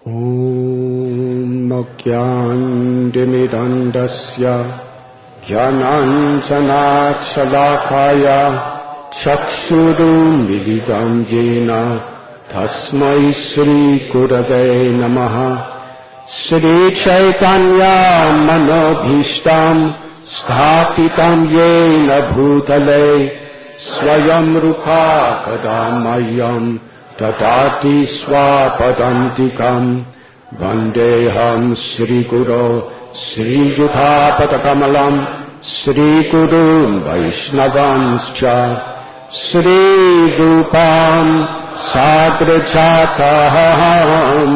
Om Nagyandimidandasya Jnananjanat Salakaya Chakshurum Vididam Jena Tasmai Sri Gurave Namaha Sri Chaitanya Manobhishtam Sthapitam Yena Bhutale Swayam Rupa Kadamayam Tatati Swapadantikam Vandeham Sri Guru Sri Juthapatakamalam Sri Gurun Vaishnavanscha Sri Rupam Sagrajataham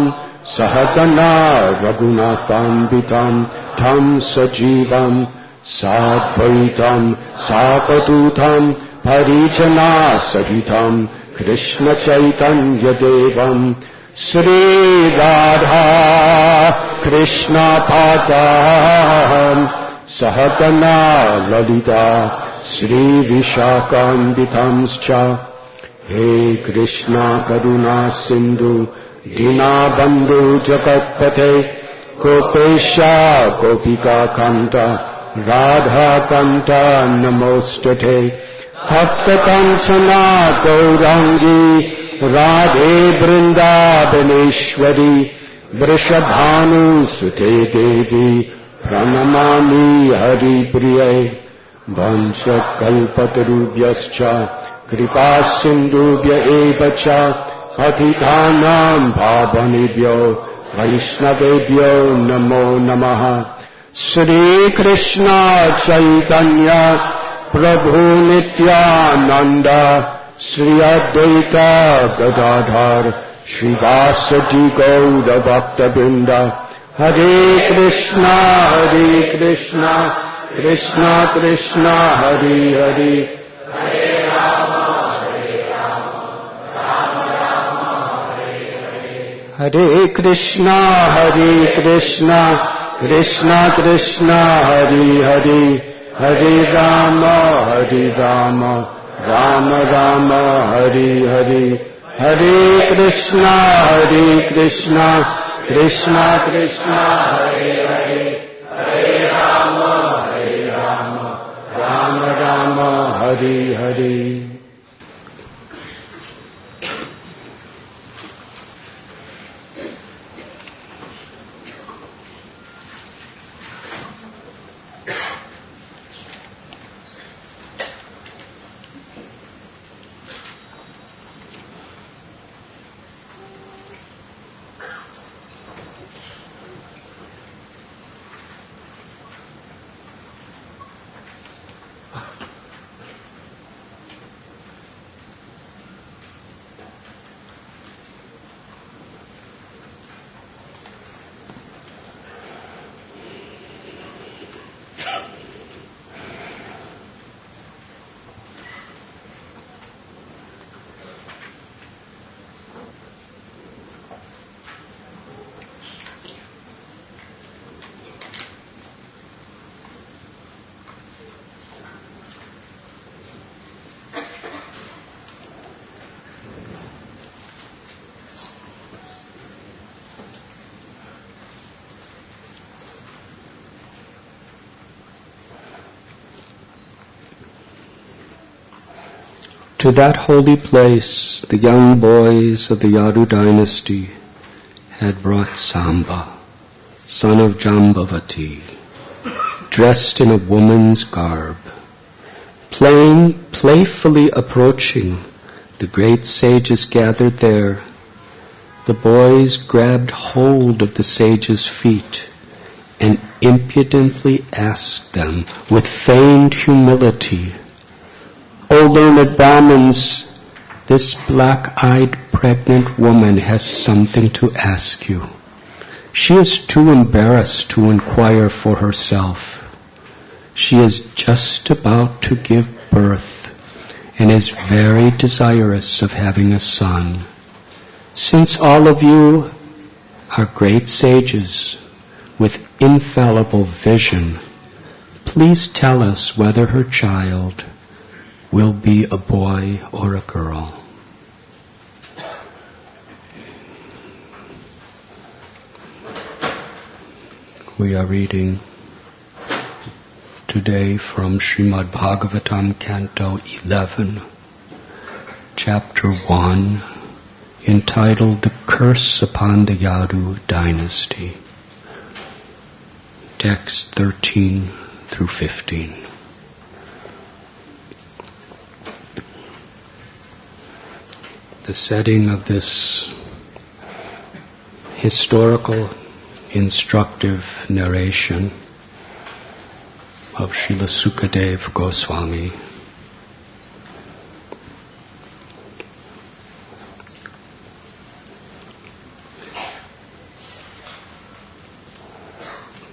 Sahagana Raghunathambitam Tam Sajivam Sadvaitam Savadutam Parijana Sahitam Krishna Chaitanya Devam Sri Radha Krishna Padam Sahagana Lalita Sri Vishakambitanscha He Krishna Karuna Sindhu Dinabandhu Jagatpate Gopesha Gopika Kanta Radha Kanta Namostate Bhakta Kanchana Gaurangi Radhe Vrindavaneshwari Vrishabhanu Sute Devi Pranamami Hari Priye Vansha Kalpatarubhyascha Kripa Sindhubhya Evacha Patithanam Bhavanebhyo Vaishnavebhyo Namo Namaha Sri Krishna Chaitanya Prabhu Nityananda Sri Advaita Gadadhar Srivasati Gaura Bhakta Vrinda Hare Krishna Krishna Krishna Hare Hare Hare Rama Rama Hare Hare Hare Krishna Krishna Krishna Hare Hare Hare Rama Rama Rama Hare Hare Hare Krishna Krishna Krishna Hare Hare Hare Rama Rama Rama Hare Hare. To that holy place the young boys of the Yadu dynasty had brought Samba, son of Jambavati, dressed in a woman's garb, playfully approaching the great sages gathered there. The boys grabbed hold of the sages' feet and impudently asked them with feigned humility, "O learned Brahmins, this black-eyed pregnant woman has something to ask you. She is too embarrassed to inquire for herself. She is just about to give birth and is very desirous of having a son. Since all of you are great sages with infallible vision, please tell us whether her child will be a boy or a girl." We are reading today from Srimad Bhagavatam, Canto 11, Chapter 1, entitled The Curse Upon the Yadu Dynasty, Texts 13 through 15. The setting of this historical, instructive narration of Srila Sukadeva Goswami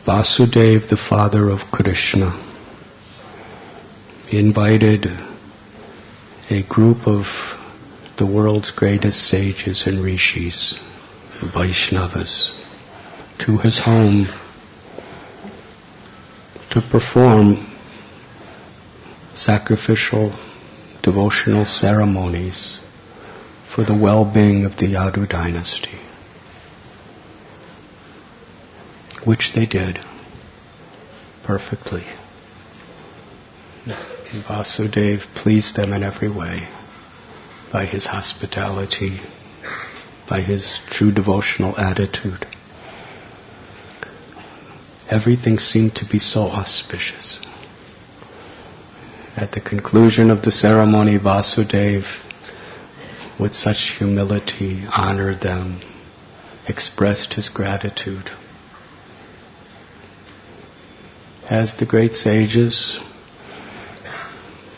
Vasudeva, the father of Krishna, invited a group of the world's greatest sages and rishis, Vaishnavas, to his home to perform sacrificial devotional ceremonies for the well-being of the Yadu dynasty, which they did perfectly. And Vasudeva pleased them in every way by his hospitality, by his true devotional attitude. Everything seemed to be so auspicious. At the conclusion of the ceremony, Vasudeva, with such humility, honored them, expressed his gratitude. As the great sages,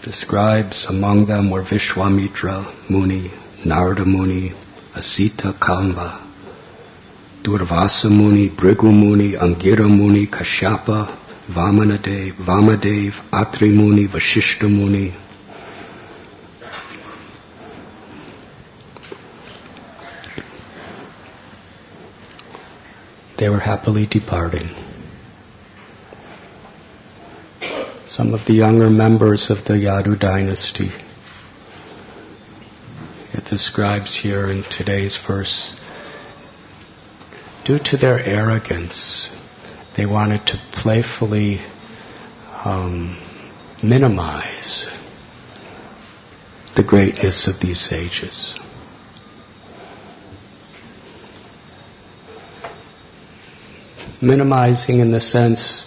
the scribes, among them were Vishwamitra Muni, Narada Muni, Asita Kalma, Durvasa Muni, Bhrigu Muni, Angira Muni, Kashyapa, Vamadev, Atri Muni, Vashishta Muni. They were happily departing. Some of the younger members of the Yadu dynasty, it describes here in today's verse, due to their arrogance, they wanted to playfully minimize the greatness of these sages. Minimizing in the sense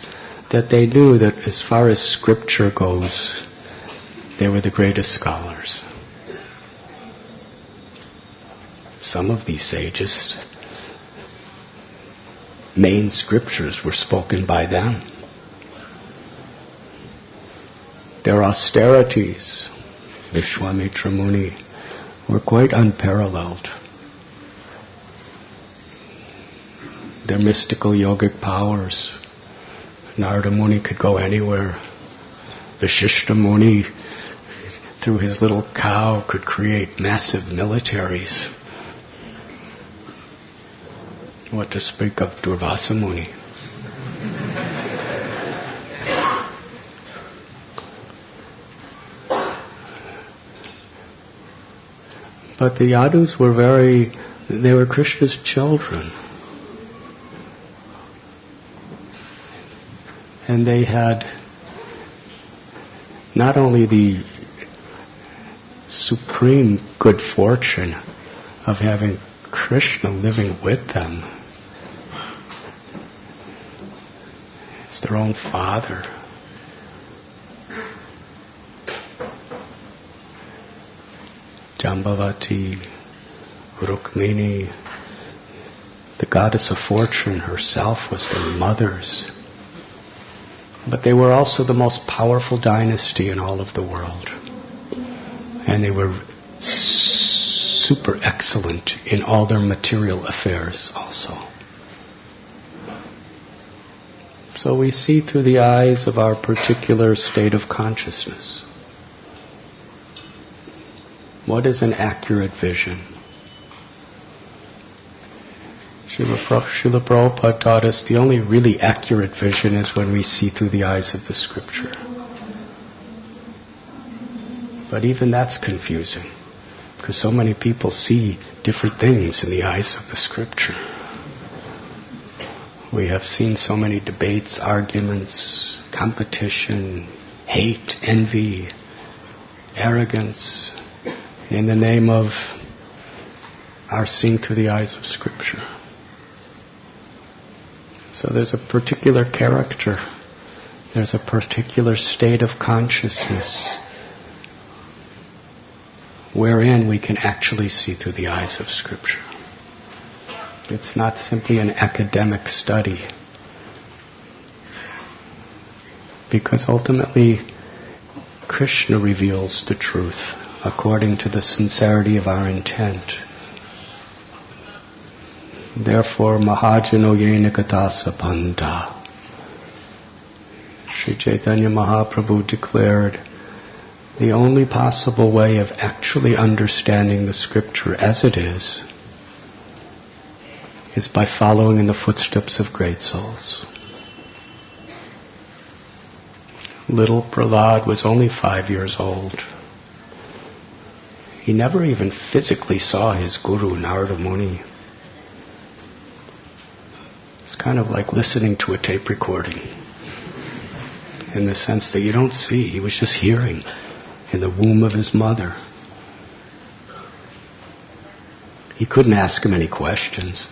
that they knew that as far as scripture goes, they were the greatest scholars. Some of these sages, main scriptures were spoken by them. Their austerities, Vishwamitra Muni, were quite unparalleled. Their mystical yogic powers, Narada Muni could go anywhere. Vashishta Muni, through his little cow, could create massive militaries. What to speak of Durvasa Muni. But the Yadus were they were Krishna's children. And they had not only the supreme good fortune of having Krishna living with them as their own father. Jambavati, Rukmini, the goddess of fortune herself, was their mothers. But they were also the most powerful dynasty in all of the world. And they were super excellent in all their material affairs also. So we see through the eyes of our particular state of consciousness. What is an accurate vision? Srila Prabhupada taught us the only really accurate vision is when we see through the eyes of the scripture. But even that's confusing, because so many people see different things in the eyes of the scripture. We have seen so many debates, arguments, competition, hate, envy, arrogance, in the name of our seeing through the eyes of Scripture. So there's a particular character, there's a particular state of consciousness wherein we can actually see through the eyes of Scripture. It's not simply an academic study. Because ultimately, Krishna reveals the truth according to the sincerity of our intent. Therefore, Mahajano Yena Katasa Panta. Sri Chaitanya Mahaprabhu declared, the only possible way of actually understanding the Scripture as it is by following in the footsteps of great souls. Little Prahlad was only 5 years old. He never even physically saw his guru, Narada Muni. It's kind of like listening to a tape recording, in the sense that you don't see, he was just hearing in the womb of his mother. He couldn't ask him any questions.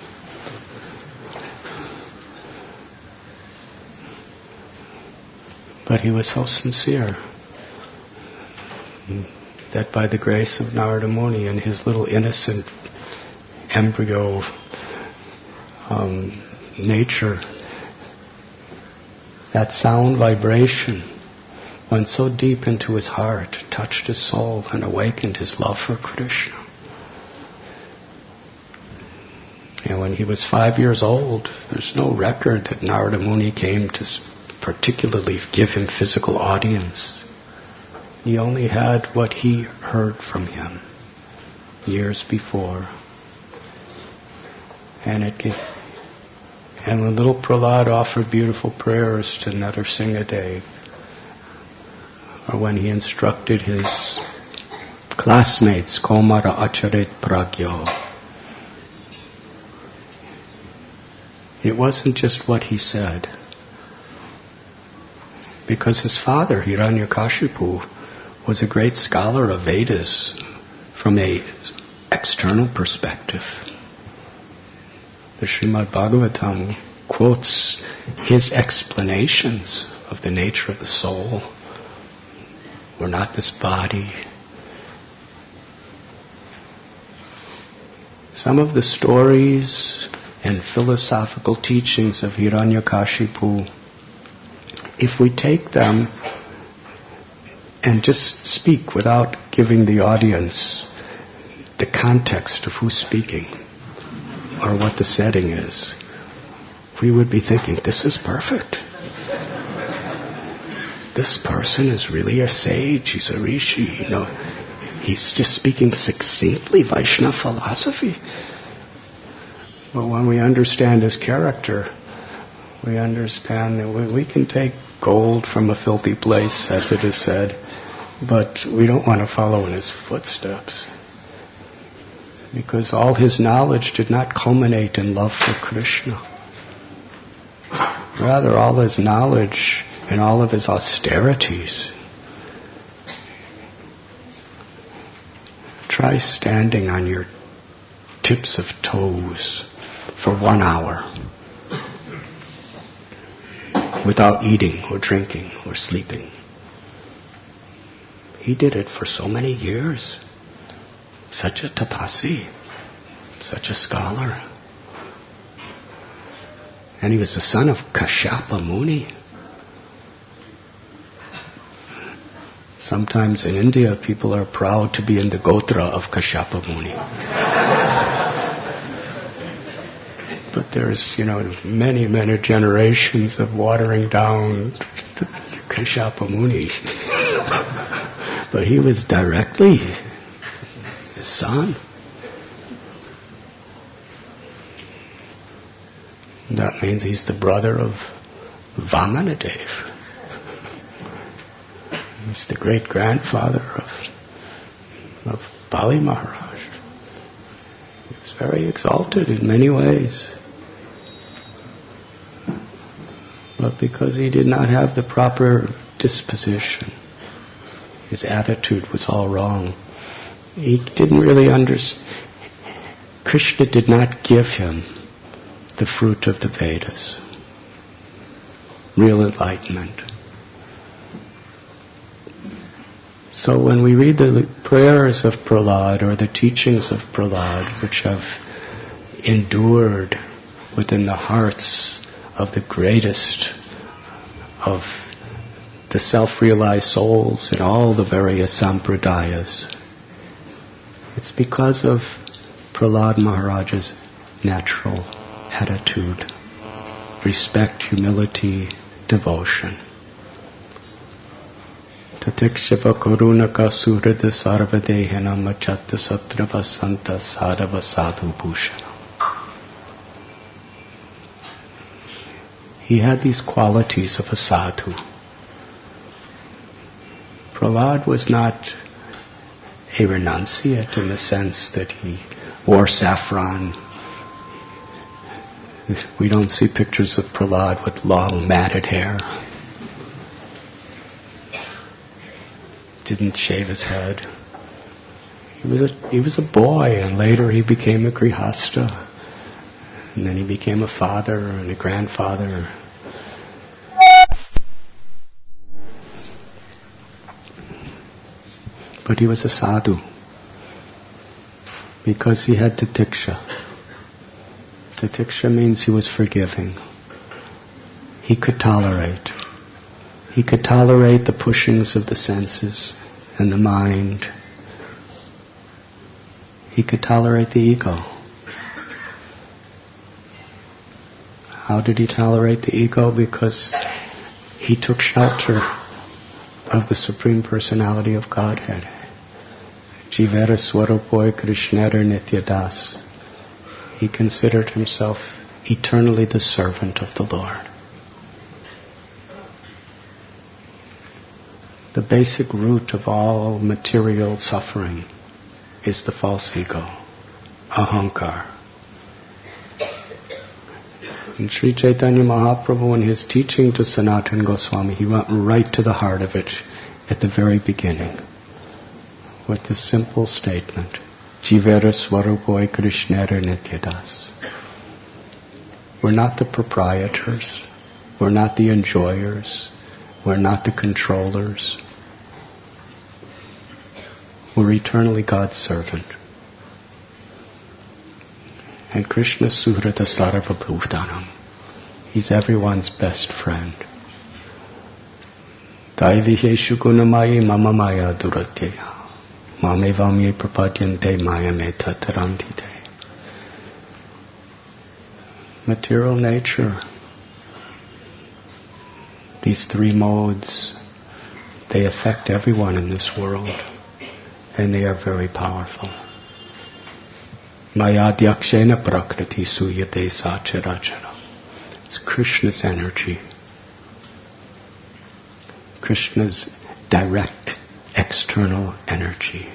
But he was so sincere that by the grace of Narada Muni and his little innocent embryo nature, that sound vibration went so deep into his heart, touched his soul, and awakened his love for Krishna. And when he was 5 years old, there's no record that Narada Muni came to particularly give him physical audience. He only had what he heard from him years before. And when little Prahlad offered beautiful prayers to Narsinghadev, or when he instructed his classmates, Komara Acharit Pragyo, it wasn't just what he said. Because his father, Hiranyakashipu, was a great scholar of Vedas from an external perspective. The Srimad Bhagavatam quotes his explanations of the nature of the soul. We're not this body. Some of the stories and philosophical teachings of Hiranyakashipu, if we take them and just speak without giving the audience the context of who's speaking or what the setting is, we would be thinking, this is perfect. This person is really a sage, he's a rishi, he's just speaking succinctly Vaishnava philosophy. But when we understand his character, we understand that we can take gold from a filthy place, as it is said, but we don't want to follow in his footsteps. Because all his knowledge did not culminate in love for Krishna. Rather, all his knowledge and all of his austerities. Try standing on your tips of toes for 1 hour without eating or drinking or sleeping. He did it for so many years. Such a tapasi, such a scholar. And he was the son of Kashyapa Muni. Sometimes in India, people are proud to be in the Gotra of Kashyapa Muni. But there's, many, many generations of watering down to Kashyapa Muni. But he was directly his son. That means he's the brother of Vamanadev. He's the great-grandfather of Bali Maharaj. He was very exalted in many ways. but because he did not have the proper disposition. His attitude was all wrong. He didn't really understand. Krishna did not give him the fruit of the Vedas, real enlightenment. So when we read the prayers of Prahlad or the teachings of Prahlad, which have endured within the hearts of the greatest of the self-realized souls in all the various sampradayas, it's because of Prahlad Maharaja's natural attitude, respect, humility, devotion. Tatikshava karunaka surada sarvadehana machatta satrava santa sadhava sadhu bhushana. He had these qualities of a sadhu. Prahlad was not a renunciate in the sense that he wore saffron. We don't see pictures of Prahlad with long matted hair. Didn't shave his head. He was a boy, and later he became a grihasta, and then he became a father and a grandfather. But he was a sadhu because he had titiksha. Titiksha means he was forgiving. He could tolerate. He could tolerate the pushings of the senses and the mind. He could tolerate the ego. How did he tolerate the ego? Because he took shelter of the Supreme Personality of Godhead. Jivera Swarupoy Krishnera Nityadas. He considered himself eternally the servant of the Lord. The basic root of all material suffering is the false ego, ahankar. And Sri Chaitanya Mahaprabhu, in his teaching to Sanatana Goswami, he went right to the heart of it at the very beginning with the simple statement, Jivera Swarupoy Krishnera Nityadas. We're not the proprietors. We're not the enjoyers. We're not the controllers. We're eternally God's servant. And Krishna Suhrata Sarva Bhutanam. He's everyone's best friend. Daiviheshu gunamayi mama maya duratya. Mamevamye prapadyante maya me tatarantite. Material nature. These three modes, they affect everyone in this world, and they are very powerful. Mayadhyakshena prakriti suyate sacharachara. It's Krishna's energy. Krishna's direct external energy.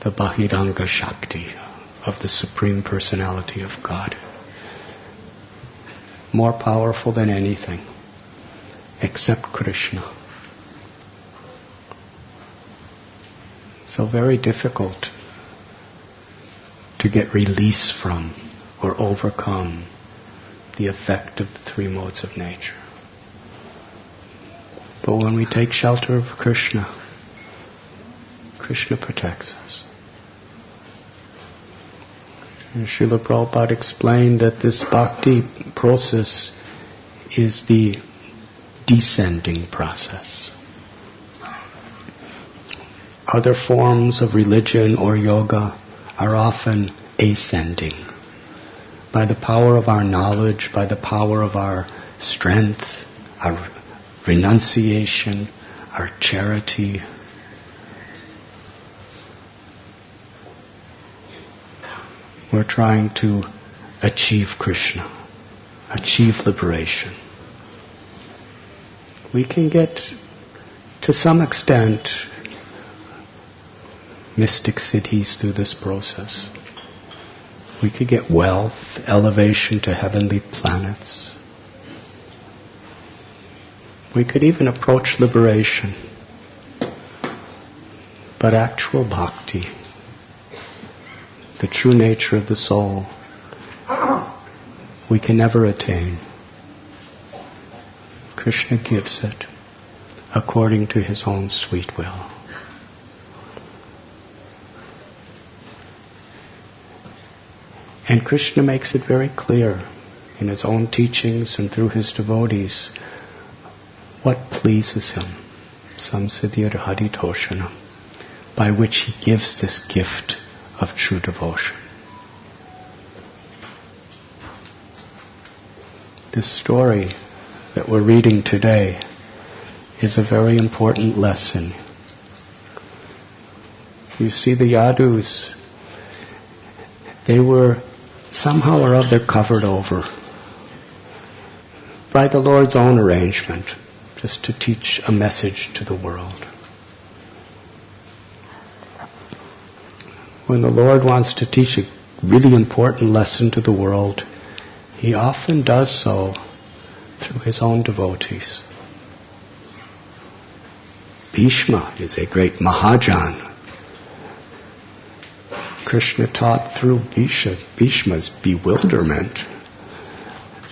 The Bahiranga Shakti of the Supreme Personality of God. More powerful than anything except Krishna. So very difficult to get release from or overcome the effect of the three modes of nature. But when we take shelter of Krishna, Krishna protects us. And Srila Prabhupada explained that this bhakti process is the descending process. Other forms of religion or yoga are often ascending. By the power of our knowledge, by the power of our strength, our renunciation, our charity, we're trying to achieve Krishna, achieve liberation. We can get, to some extent, mystic siddhis through this process. We could get wealth, elevation to heavenly planets. We could even approach liberation. But actual bhakti, the true nature of the soul, we can never attain. Krishna gives it according to His own sweet will. And Krishna makes it very clear in His own teachings and through His devotees what pleases Him, samsiddhir haritoshanam, by which He gives this gift of true devotion. This story that we're reading today is a very important lesson. You see, the Yadus, they were somehow or other covered over by the Lord's own arrangement, just to teach a message to the world. When the Lord wants to teach a really important lesson to the world, He often does so through His own devotees. Bhishma is a great Mahajan. Krishna taught through Bhishma's bewilderment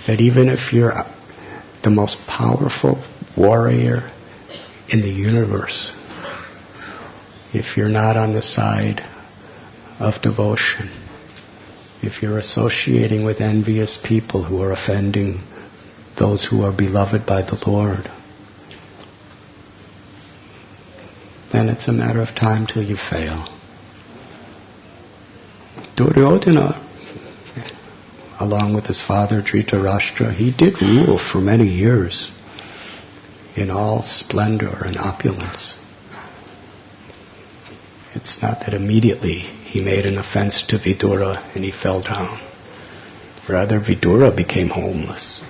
that even if you're the most powerful warrior in the universe, if you're not on the side of devotion, if you're associating with envious people who are offending those who are beloved by the Lord, then it's a matter of time till you fail. Duryodhana, along with his father Dhritarashtra, he did rule for many years in all splendor and opulence. It's not that immediately he made an offense to Vidura and he fell down. Rather, Vidura became homeless.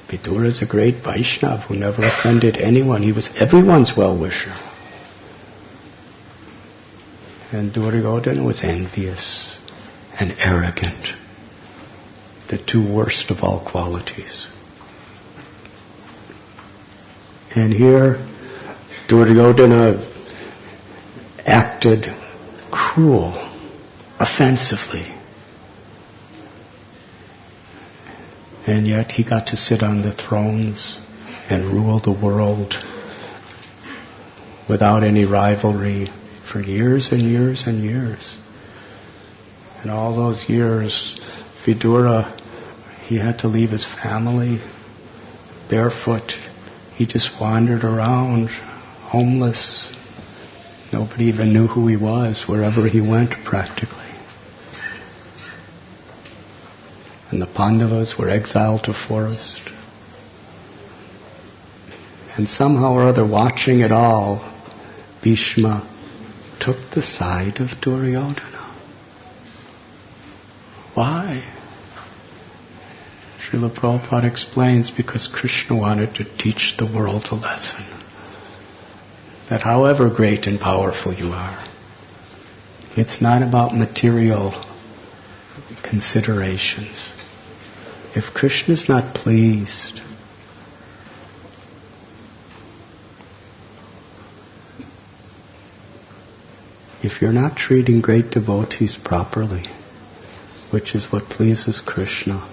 Vidura is a great Vaishnava who never offended anyone. He was everyone's well-wisher. And Duryodhana was envious and arrogant, the two worst of all qualities. And here, Duryodhana acted cruel, offensively. And yet he got to sit on the thrones and rule the world without any rivalry for years and years and years. And all those years, Vidura, he had to leave his family barefoot. He just wandered around, homeless. Nobody even knew who he was, wherever he went practically. And the Pandavas were exiled to forest. And somehow or other, watching it all, Bhishma took the side of Duryodhana. Why? Srila Prabhupada explains, because Krishna wanted to teach the world a lesson. That however great and powerful you are, it's not about material considerations. If Krishna's not pleased, if you're not treating great devotees properly, which is what pleases Krishna,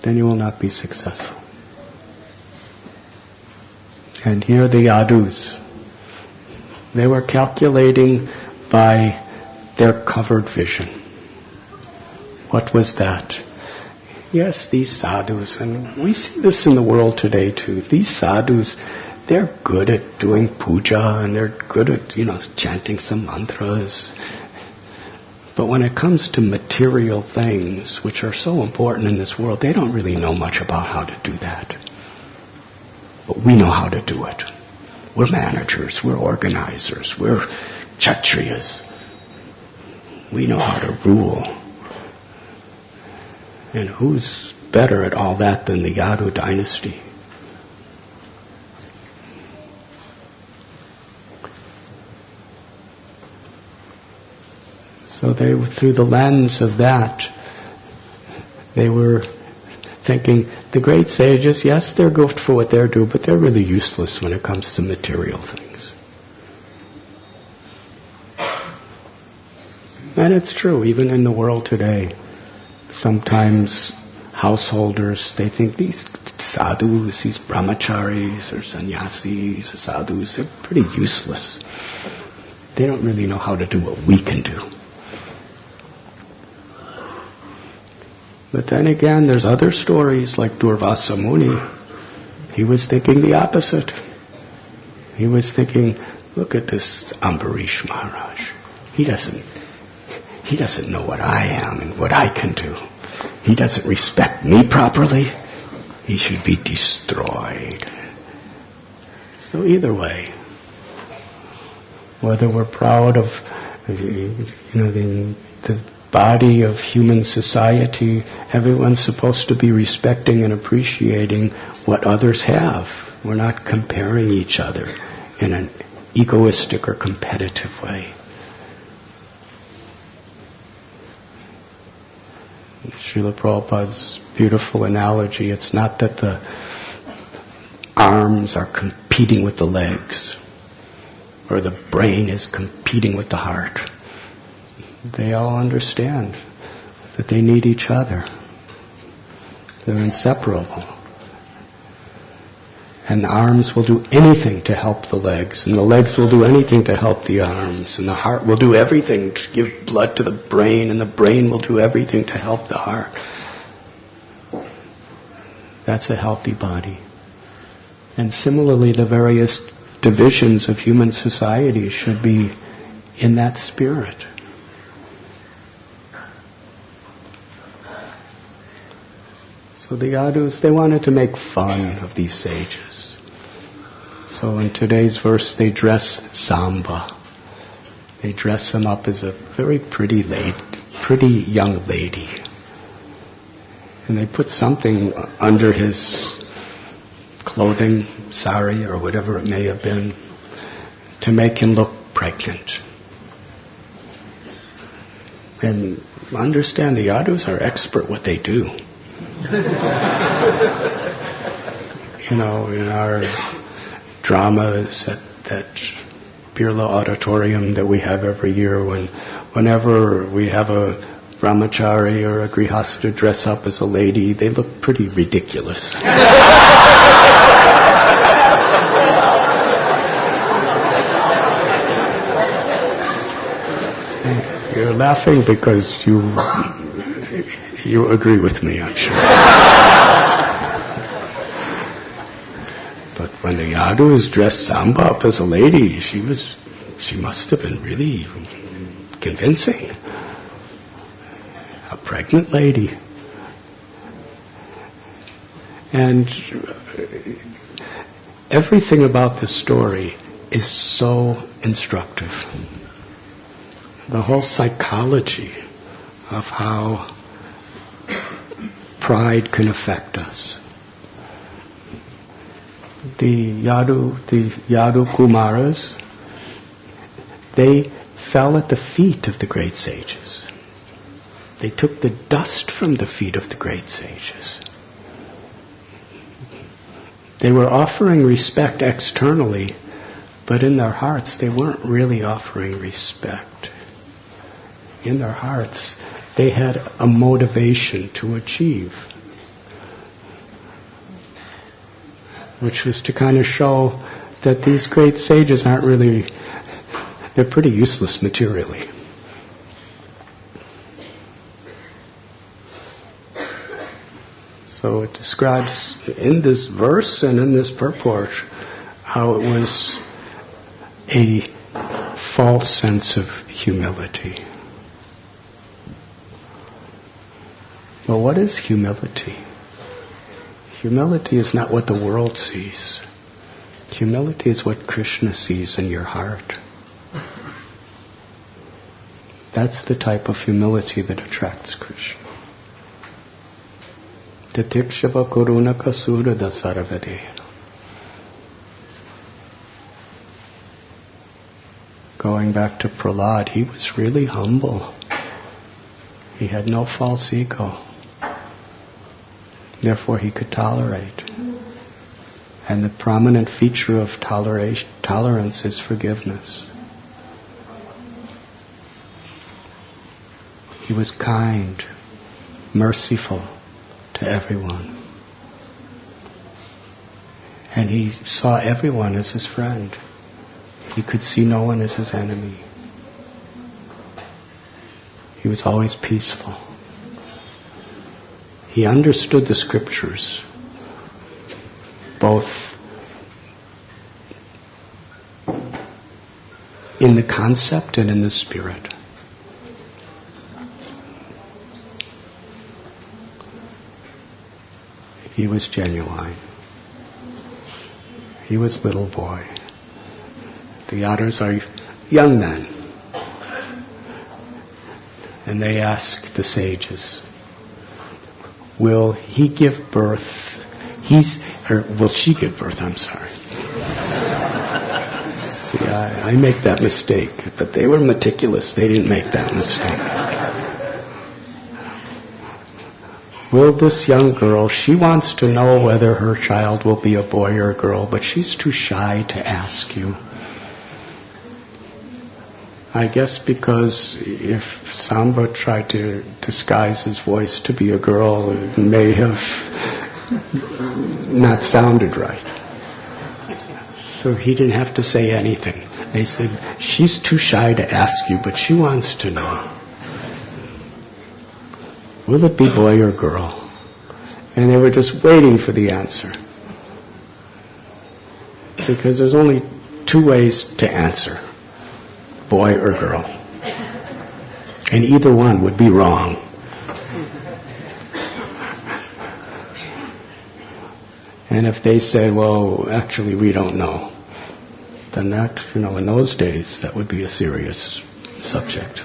then you will not be successful. And here the Yadus, they were calculating by their covered vision. What was that? Yes, these sadhus, and we see this in the world today too. These sadhus, they're good at doing puja and they're good at, chanting some mantras. But when it comes to material things, which are so important in this world, they don't really know much about how to do that. But we know how to do it. We're managers, we're organizers, we're kshatriyas. We know how to rule. And who's better at all that than the Yadu dynasty? So they, through the lens of that, they were thinking, the great sages, yes, they're good for what they do, but they're really useless when it comes to material things. And it's true, even in the world today. Sometimes householders, they think these sadhus, these brahmacharis or sannyasis or sadhus, they're pretty useless. They don't really know how to do what we can do. But then again, there's other stories like Durvasa Muni. He was thinking the opposite. He was thinking, look at this Ambarish Maharaj. He doesn't know what I am and what I can do. He doesn't respect me properly. He should be destroyed. So either way, whether we're proud of the body of human society, everyone's supposed to be respecting and appreciating what others have. We're not comparing each other in an egoistic or competitive way. Srila Prabhupada's beautiful analogy, it's not that the arms are competing with the legs, or the brain is competing with the heart. They all understand that they need each other. They're inseparable. And the arms will do anything to help the legs, and the legs will do anything to help the arms, and the heart will do everything to give blood to the brain, and the brain will do everything to help the heart. That's a healthy body. And similarly, the various divisions of human society should be in that spirit. So the Yadus, they wanted to make fun of these sages. So in today's verse, they dress Samba. They dress him up as a very pretty young lady. And they put something under his clothing, sari or whatever it may have been, to make him look pregnant. And understand, the Yadus are expert what they do. In our dramas at that Birla Auditorium that we have every year, whenever we have a brahmachari or a grihastha dress up as a lady, they look pretty ridiculous. You're laughing because you agree with me, I'm sure. But when the Yadu is dressed Samba up as a lady, she must have been really convincing. A pregnant lady. And everything about this story is so instructive. The whole psychology of how pride can affect us. The Yadu Kumaras, they fell at the feet of the great sages. They took the dust from the feet of the great sages. They were offering respect externally, but in their hearts they weren't really offering respect. In their hearts, they had a motivation to achieve, which was to kind of show that these great sages aren't really, they're pretty useless materially. So it describes in this verse and in this purport how it was a false sense of humility. Well, what is humility? Humility is not what the world sees. Humility is what Krishna sees in your heart. That's the type of humility that attracts Krishna. Titikshava kurunaka surada sarvadena. Going back to Prahlad, he was really humble. He had no false ego. Therefore he could tolerate. And the prominent feature of tolerance is forgiveness. He was kind, merciful to everyone. And he saw everyone as his friend. He could see no one as his enemy. He was always peaceful. He understood the scriptures, both in the concept and in the spirit. He was genuine. He was little boy. The others are young men. And they ask the sages, will he give birth? Will she give birth? I'm sorry. See, I make that mistake, but they were meticulous. They didn't make that mistake. Will this young girl, she wants to know whether her child will be a boy or a girl, but she's too shy to ask you. I guess because if Samba tried to disguise his voice to be a girl, it may have not sounded right. So he didn't have to say anything. They said, she's too shy to ask you, but she wants to know. Will it be boy or girl? And they were just waiting for the answer. Because there's only two ways to answer. Boy or girl. And either one would be wrong. And if they said, well, actually we don't know, then that, in those days, that would be a serious subject.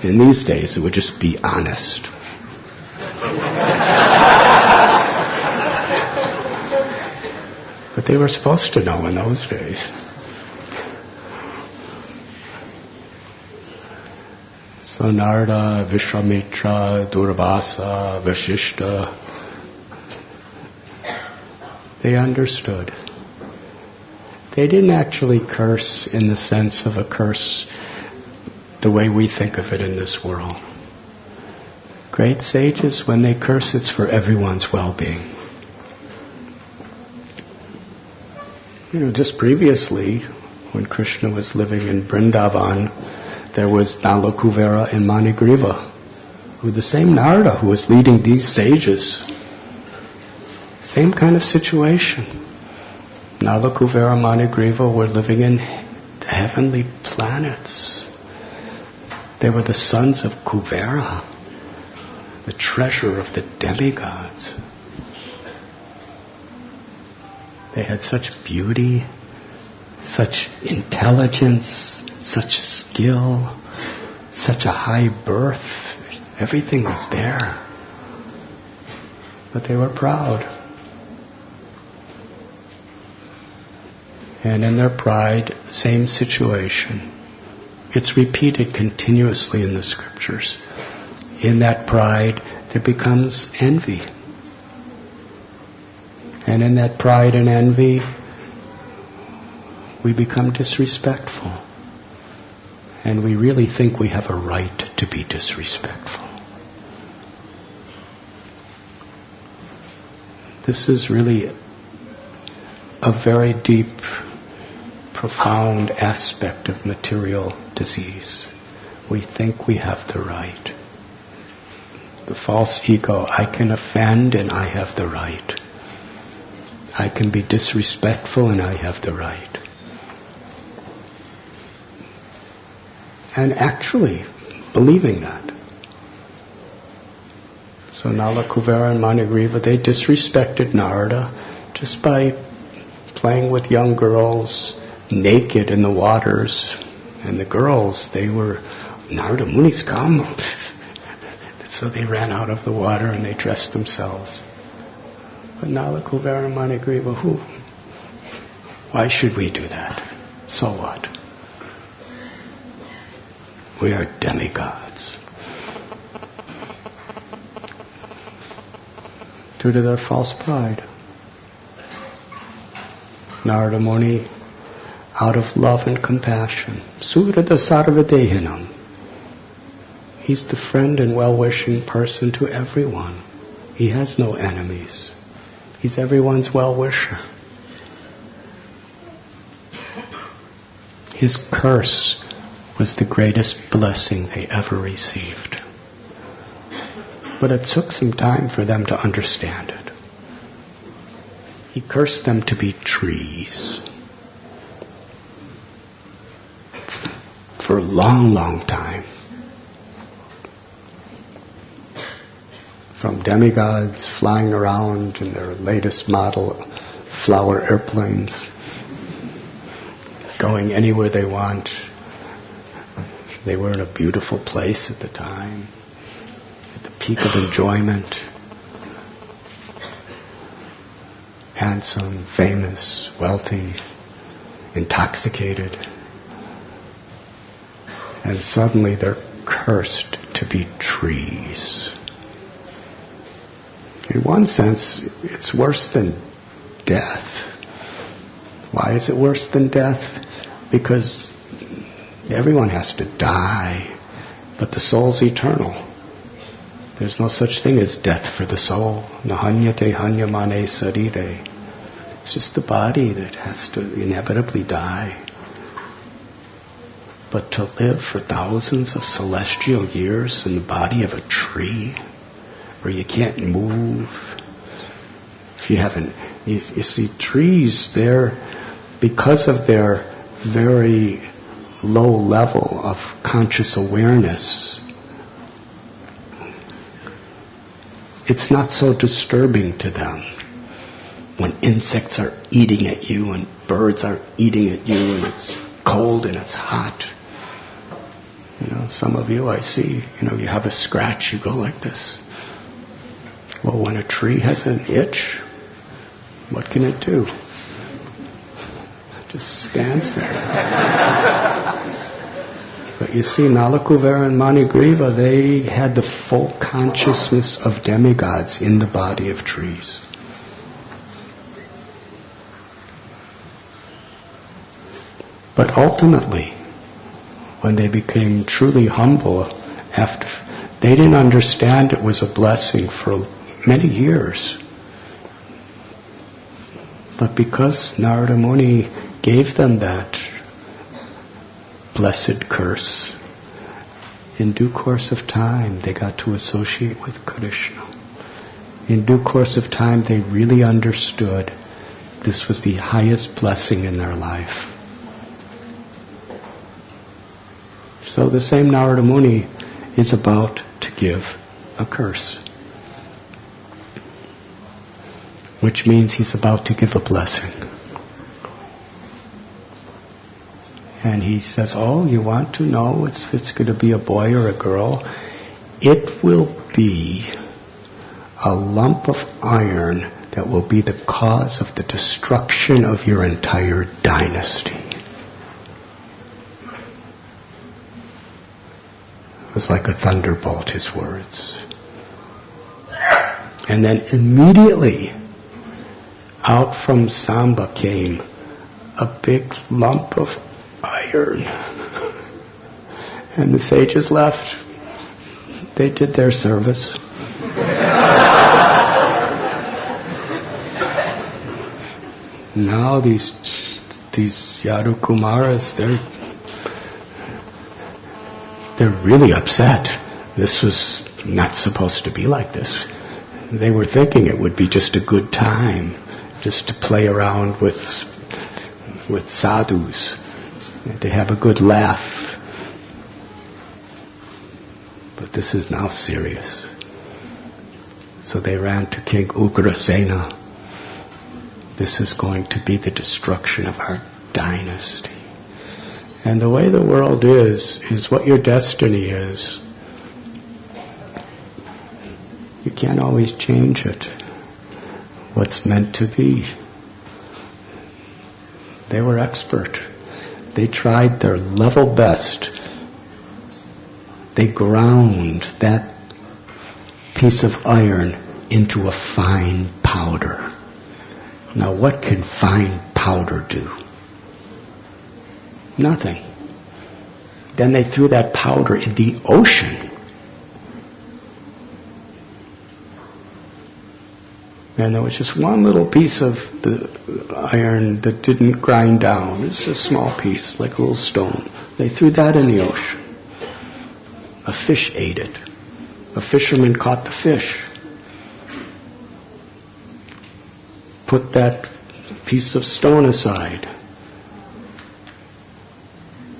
In these days, it would just be honest. But they were supposed to know in those days. So Narada, Vishwamitra, Durvasa, Vashishta, they understood. They didn't actually curse in the sense of a curse the way we think of it in this world. Great sages, when they curse, it's for everyone's well-being. Just previously, when Krishna was living in Vrindavan, there was Nalakuvera and Manigriva, who the same Narada who was leading these sages. Same kind of situation. Nalakuvera and Manigriva were living in heavenly planets. They were the sons of Kuvera, the treasure of the demigods. They had such beauty, such intelligence, such skill, such a high birth. Everything was there. But they were proud. And in their pride, same situation. It's repeated continuously in the scriptures. In that pride, there becomes envy. And in that pride and envy, we become disrespectful. And we really think we have a right to be disrespectful. This is really a very deep, profound aspect of material disease. We think we have the right. The false ego, I can offend and I have the right. I can be disrespectful and I have the right. And actually believing that. So Nalakuvera and Manigriva, they disrespected Narada just by playing with young girls naked in the waters. And the girls, they were, Narada Muni's come. So they ran out of the water and they dressed themselves. But Nalakuvera and Manigriva, who? Why should we do that? So what? We are demigods. due to their false pride. Narada Muni, out of love and compassion, Surada Sarvadehinam, he's the friend and well-wishing person to everyone. He has no enemies. He's everyone's well-wisher. His curse was the greatest blessing they ever received. But it took some time for them to understand it. He cursed them to be trees. For a long, long time. From demigods flying around in their latest model flower airplanes, going anywhere they want. They were in a beautiful place at the time, at the peak of enjoyment. Handsome, famous, wealthy, intoxicated. And suddenly they're cursed to be trees. In one sense, it's worse than death. Why is it worse than death? Because everyone has to die, but the soul's eternal. There's no such thing as death for the soul. Nahanyate hanyamane sarire. It's just the body that has to inevitably die. But to live for thousands of celestial years in the body of a tree, where you can't move, if you haven't, you see, trees, they're, because of their very low level of conscious awareness, it's not so disturbing to them when insects are eating at you and birds are eating at you and it's cold and it's hot. You know, some of you I see, you know, you have a scratch, you go like this. Well, when a tree has an itch, what can it do? It just stands there. But you see, Nalakuvara and Manigriva, they had the full consciousness of demigods in the body of trees. But ultimately, when they became truly humble, after they didn't understand it was a blessing for many years. But because Narada Muni gave them that blessed curse, in due course of time they got to associate with Krishna. In due course of time they really understood this was the highest blessing in their life. So the same Narada Muni is about to give a curse, which means he's about to give a blessing. And he says, oh, you want to know if it's going to be a boy or a girl? It will be a lump of iron that will be the cause of the destruction of your entire dynasty. It was like a thunderbolt, his words. And then immediately, out from Samba came a big lump of iron. And the sages left. They did their service. Now these Yadu Kumaras, they're really upset. This was not supposed to be like this. They were thinking it would be just a good time, just to play around with sadhus, and to have a good laugh. But this is now serious. So they ran to King Ugrasena. This is going to be the destruction of our dynasty. And the way the world is what your destiny is. You can't always change it. What's meant to be. They were expert. They tried their level best. They ground that piece of iron into a fine powder. Now what can fine powder do? Nothing. Then they threw that powder in the ocean. And there was just one little piece of the iron that didn't grind down. It's a small piece, like a little stone. They threw that in the ocean. A fish ate it. A fisherman caught the fish. Put that piece of stone aside.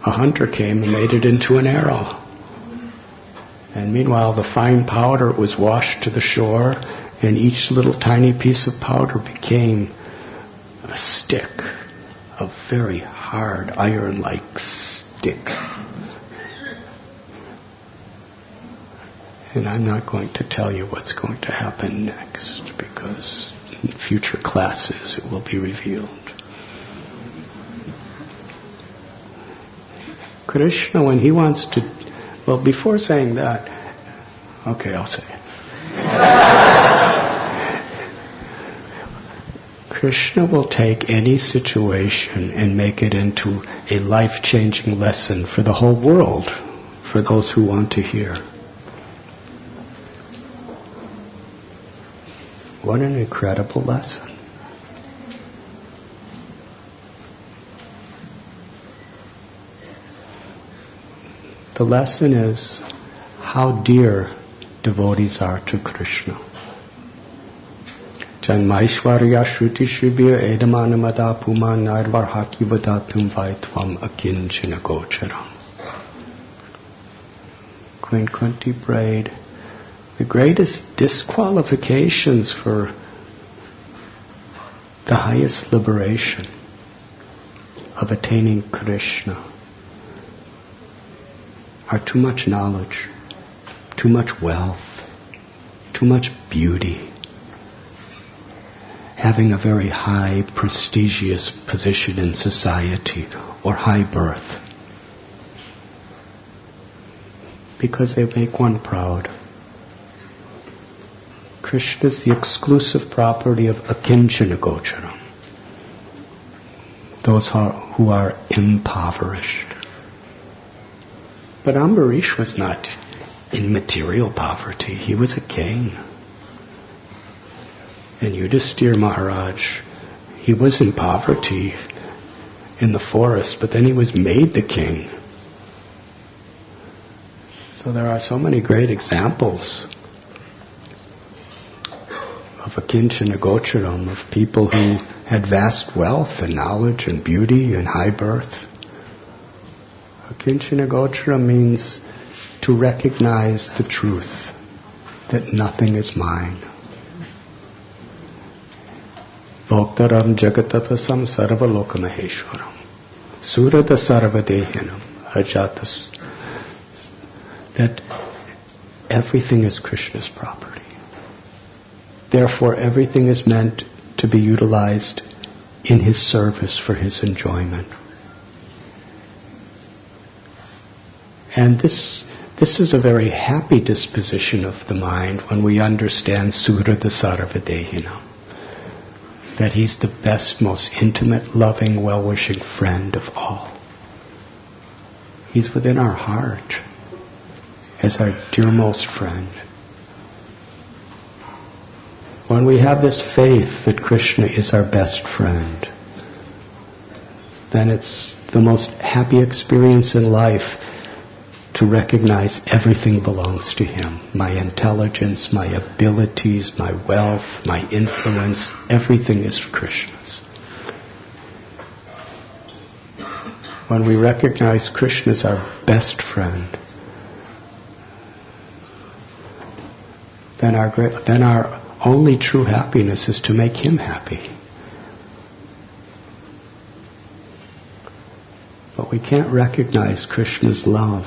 A hunter came and made it into an arrow. And meanwhile, the fine powder was washed to the shore, and each little tiny piece of powder became a stick, a very hard iron-like stick. And I'm not going to tell you what's going to happen next, because in future classes it will be revealed. Krishna, when he wants to... Well, before saying that... Okay, I'll say it. Krishna will take any situation and make it into a life-changing lesson for the whole world, for those who want to hear. What an incredible lesson. The lesson is how dear devotees are to Krishna. Janmaishwarya shruti shivya edamanamada puma narvarhaki vadatum vaitvam akinchana gocharam. Queen Kunti prayed, the greatest disqualifications for the highest liberation of attaining Krishna are too much knowledge, too much wealth, too much beauty, having a very high, prestigious position in society, or high birth. Because they make one proud. Krishna is the exclusive property of akinchana gocharam, those who are impoverished. But Ambarish was not in material poverty. He was a king. And Yudhisthira Maharaj, he was in poverty in the forest, but then he was made the king. So there are so many great examples of akinchana gocharam, of people who had vast wealth and knowledge and beauty and high birth. Akinchana gocharam means to recognize the truth that nothing is mine. Bhoktaram jagatapasam sarvalokamaheshwaram surata sarvadehinam ajatas. That everything is Krishna's property. Therefore, everything is meant to be utilized in his service for his enjoyment. And this is a very happy disposition of the mind when we understand Surata Sarvadehinam, that he's the best, most intimate, loving, well-wishing friend of all. He's within our heart as our dearmost friend. When we have this faith that Krishna is our best friend, then it's the most happy experience in life to recognize everything belongs to him. My intelligence, my abilities, my wealth, my influence, everything is Krishna's. When we recognize Krishna as our best friend, then our only true happiness is to make him happy. But we can't recognize Krishna's love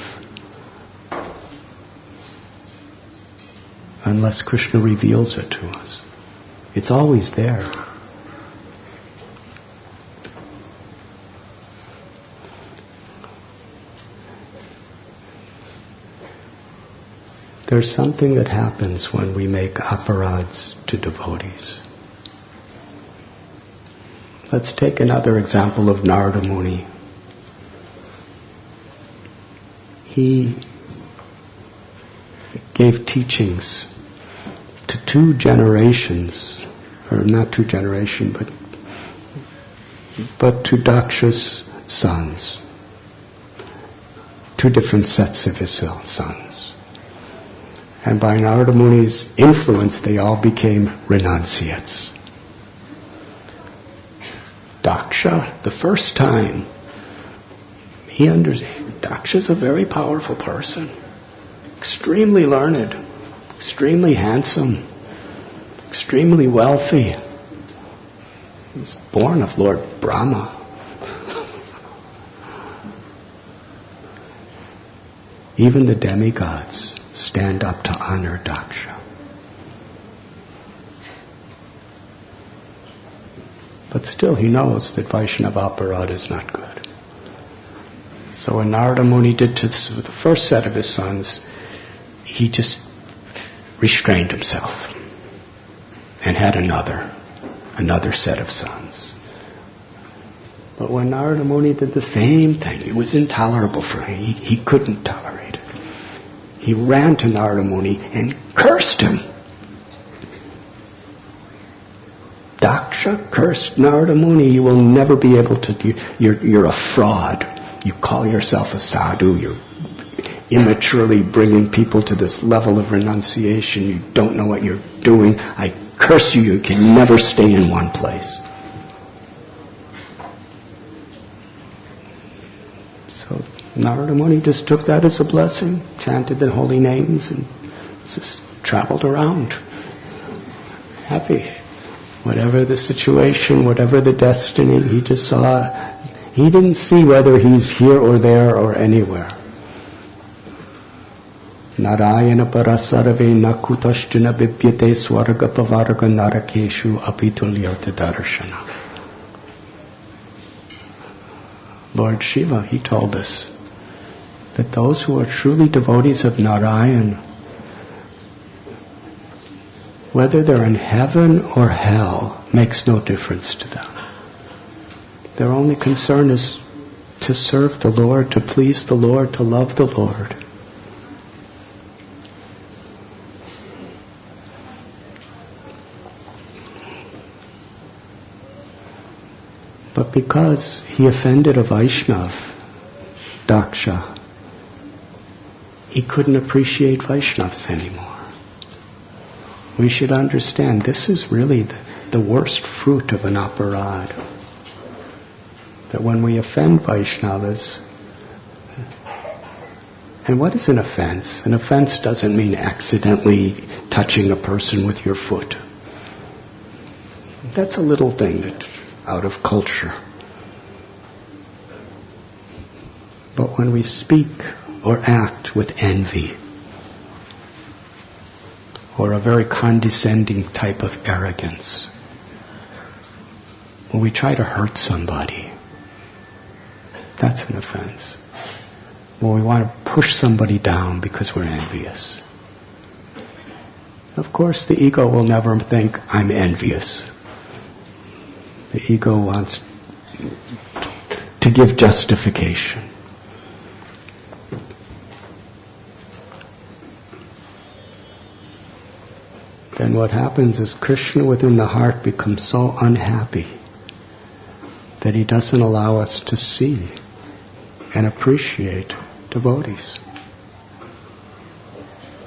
unless Krishna reveals it to us. It's always there. There's something that happens when we make aparads to devotees. Let's take another example of Narada Muni. He gave teachings to 2 generations, or not 2 generations, but to Daksha's sons. 2 different sets of his sons. And by Narada Muni's influence, they all became renunciates. Daksha, the first time, Daksha's a very powerful person. Extremely learned, extremely handsome, extremely wealthy. He's born of Lord Brahma. Even the demigods stand up to honor Daksha. But still he knows that Vaishnava aparad is not good. So when Narada Muni did to the first set of his sons, he just restrained himself and had another set of sons. But when Narada Muni did the same thing, it was intolerable for him. He couldn't tolerate it. He ran to Narada Muni and cursed him. Daksha cursed Narada Muni. You will never be able to. You're a fraud. You call yourself a sadhu. You're immaturely bringing people to this level of renunciation. You don't know what you're doing. I curse you. You can never stay in one place. So Narada Muni just took that as a blessing, chanted the holy names, and just traveled around. Happy. Whatever the situation, whatever the destiny, he just saw. He didn't see whether he's here or there or anywhere. Narayana parasarave nakutashtina bipyate swarga pavarga narakeshu apitulyartha darshana. Lord Shiva, he told us that those who are truly devotees of Narayan, whether they're in heaven or hell, makes no difference to them. Their only concern is to serve the Lord, to please the Lord, to love the Lord. But because he offended a Vaishnav, Daksha, he couldn't appreciate Vaishnavas anymore. We should understand this is really the worst fruit of an aparad. That when we offend Vaishnavas, and what is an offense? An offense doesn't mean accidentally touching a person with your foot. That's a little thing that out of culture. But when we speak or act with envy, or a very condescending type of arrogance, when we try to hurt somebody, that's an offense. When we want to push somebody down because we're envious. Of course, the ego will never think, I'm envious. The ego wants to give justification. Then what happens is Krishna within the heart becomes so unhappy that he doesn't allow us to see and appreciate devotees.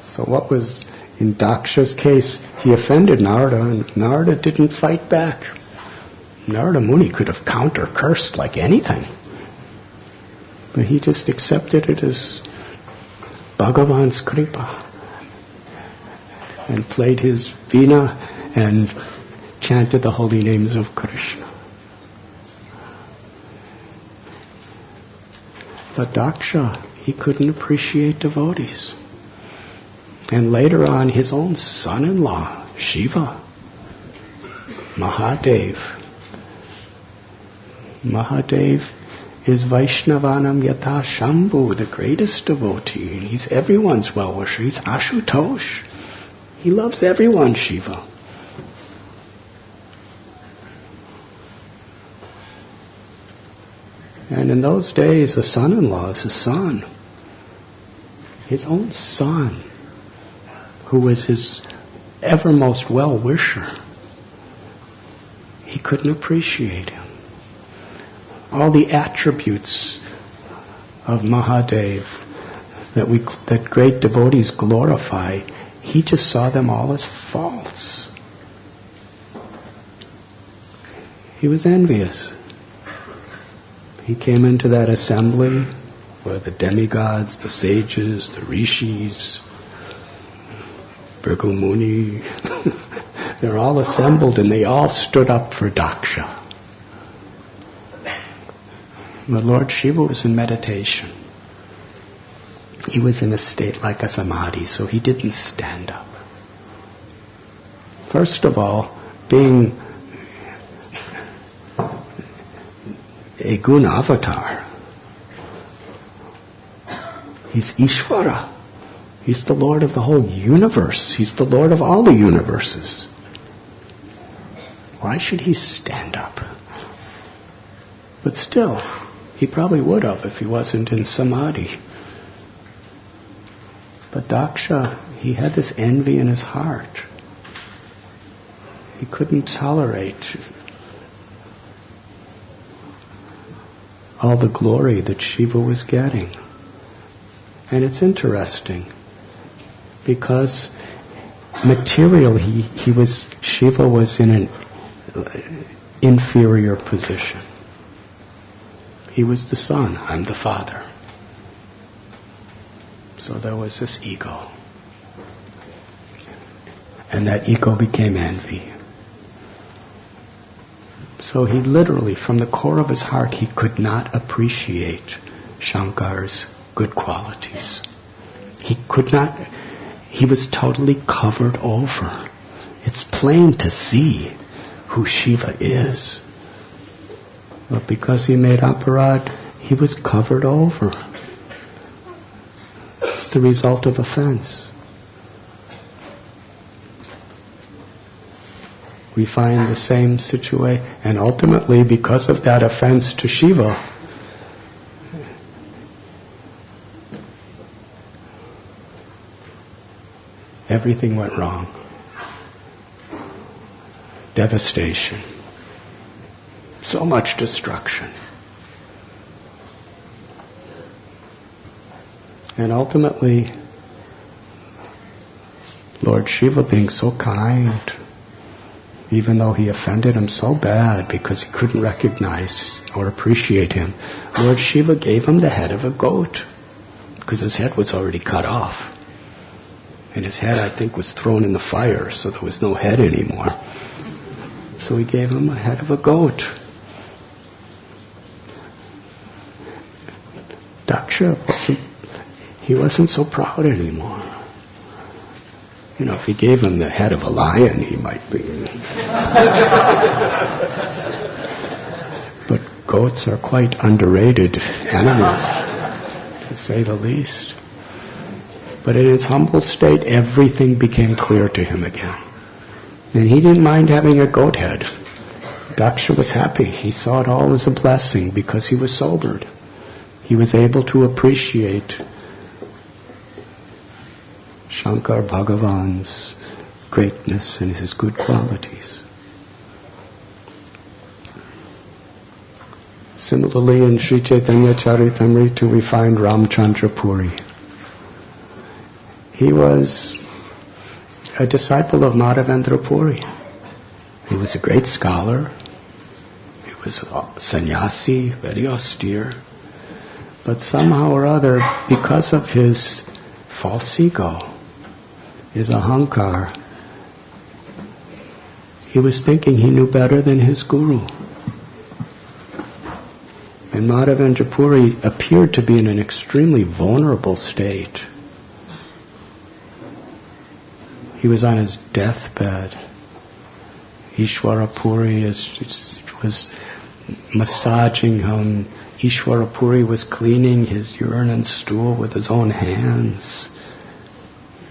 So what was in Daksha's case, he offended Narada, and Narada didn't fight back. Narada Muni could have counter-cursed like anything. But he just accepted it as Bhagavan's kripa and played his veena and chanted the holy names of Krishna. But Daksha, he couldn't appreciate devotees. And later on, his own son-in-law, Shiva, Mahadev, is Vaishnavanam Yata Shambhu, the greatest devotee. He's everyone's well-wisher. He's Ashutosh. He loves everyone, Shiva. And in those days, a son-in-law is a son. His own son, who was his evermost well-wisher, he couldn't appreciate him. All the attributes of Mahadev that great devotees glorify, he just saw them all as false. He was envious. He came into that assembly where the demigods, the sages, the rishis, Bhrigu Muni, they're all assembled and they all stood up for Daksha. But Lord Shiva was in meditation. He was in a state like a samadhi, so he didn't stand up. First of all, being a guna avatar, he's Ishvara. He's the Lord of the whole universe. He's the Lord of all the universes. Why should he stand up? But still, he probably would have if he wasn't in samadhi. But Daksha, he had this envy in his heart. He couldn't tolerate all the glory that Shiva was getting. And it's interesting because material, Shiva was in an inferior position. He was the son, I'm the father. So there was this ego. And that ego became envy. So he literally, from the core of his heart, he could not appreciate Shankar's good qualities. He could not, he was totally covered over. It's plain to see who Shiva is. But because he made aparad, he was covered over. It's the result of offense. We find the same situation, and ultimately, because of that offense to Shiva, everything went wrong. Devastation. So much destruction. And ultimately, Lord Shiva, being so kind, even though he offended him so bad because he couldn't recognize or appreciate him, Lord Shiva gave him the head of a goat because his head was already cut off. And his head, I think, was thrown in the fire, so there was no head anymore. So he gave him a head of a goat. Daksha wasn't so proud anymore. You know, if he gave him the head of a lion, he might be. But goats are quite underrated animals, to say the least. But in his humble state, everything became clear to him again. And he didn't mind having a goat head. Daksha was happy. He saw it all as a blessing because he was sobered. He was able to appreciate Shankar Bhagavan's greatness and his good qualities. Similarly, in Sri Chaitanya Charitamrita, we find Ramchandra Puri. He was a disciple of Madhavendra Puri. He was a great scholar. He was a sannyasi, very austere. But somehow or other, because of his false ego, his ahankar, he was thinking he knew better than his guru. And Madhavendra Puri appeared to be in an extremely vulnerable state. He was on his deathbed. Ishvara Puri was massaging him. Ishwara Puri was cleaning his urine and stool with his own hands.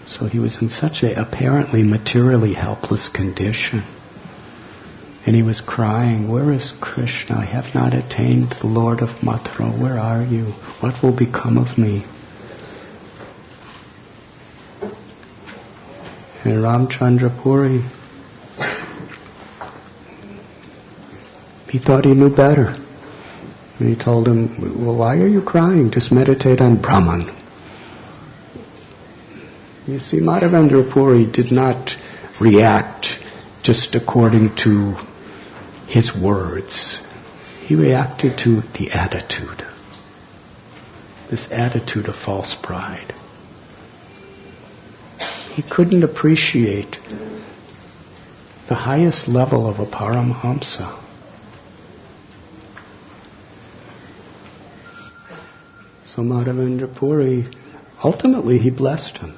So he was in such a apparently materially helpless condition. And he was crying, "Where is Krishna? I have not attained the Lord of Mathura. Where are you? What will become of me?" And Ramchandra Puri, he thought he knew better. And he told him, "Well, why are you crying? Just meditate on Brahman." You see, Madhavendra Puri did not react just according to his words. He reacted to the attitude. This attitude of false pride. He couldn't appreciate the highest level of a Paramahamsa. So Madhavendra Puri, ultimately he blessed him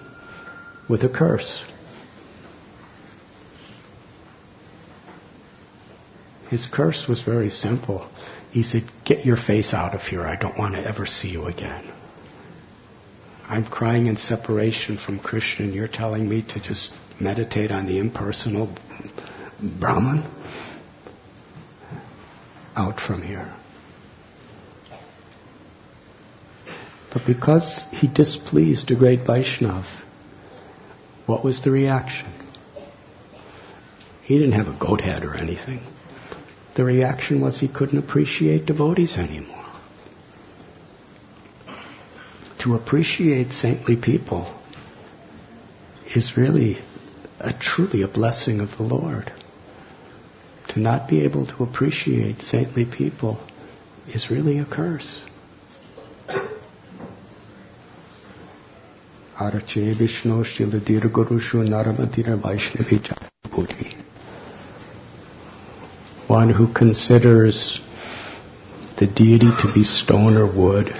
with a curse. His curse was very simple. He said, "Get your face out of here. I don't want to ever see you again. I'm crying in separation from Krishna and you're telling me to just meditate on the impersonal Brahman? Out from here." But because he displeased a great Vaishnav, what was the reaction? He didn't have a goat head or anything. The reaction was he couldn't appreciate devotees anymore. To appreciate saintly people is really truly a blessing of the Lord. To not be able to appreciate saintly people is really a curse. Arache Vishnu Shiladir Gurushu Naramatira Vaishnavi Jayapuri. One who considers the deity to be stone or wood,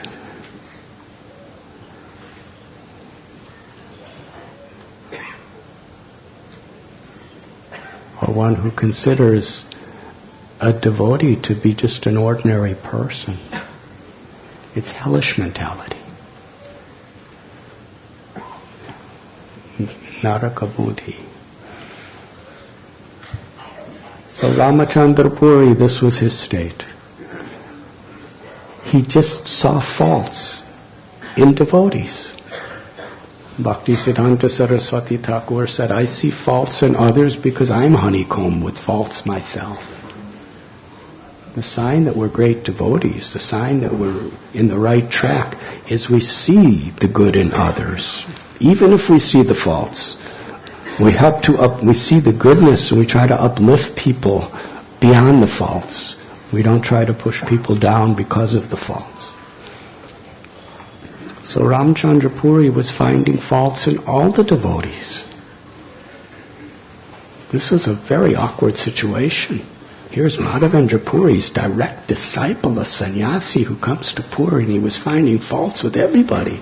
or one who considers a devotee to be just an ordinary person. It's hellish mentality. Naraka buddhi. So Ramachandra Puri, this was his state. He just saw faults in devotees. Bhaktisiddhanta Saraswati Thakur said, "I see faults in others because I'm honeycombed with faults myself." The sign that we're great devotees, the sign that we're in the right track, is we see the good in others. Even if we see the faults, we see the goodness and we try to uplift people beyond the faults. We don't try to push people down because of the faults. So Ramchandra Puri was finding faults in all the devotees. This was a very awkward situation. Here's Madhavendra Puri's direct disciple, a sannyasi who comes to Puri, and he was finding faults with everybody.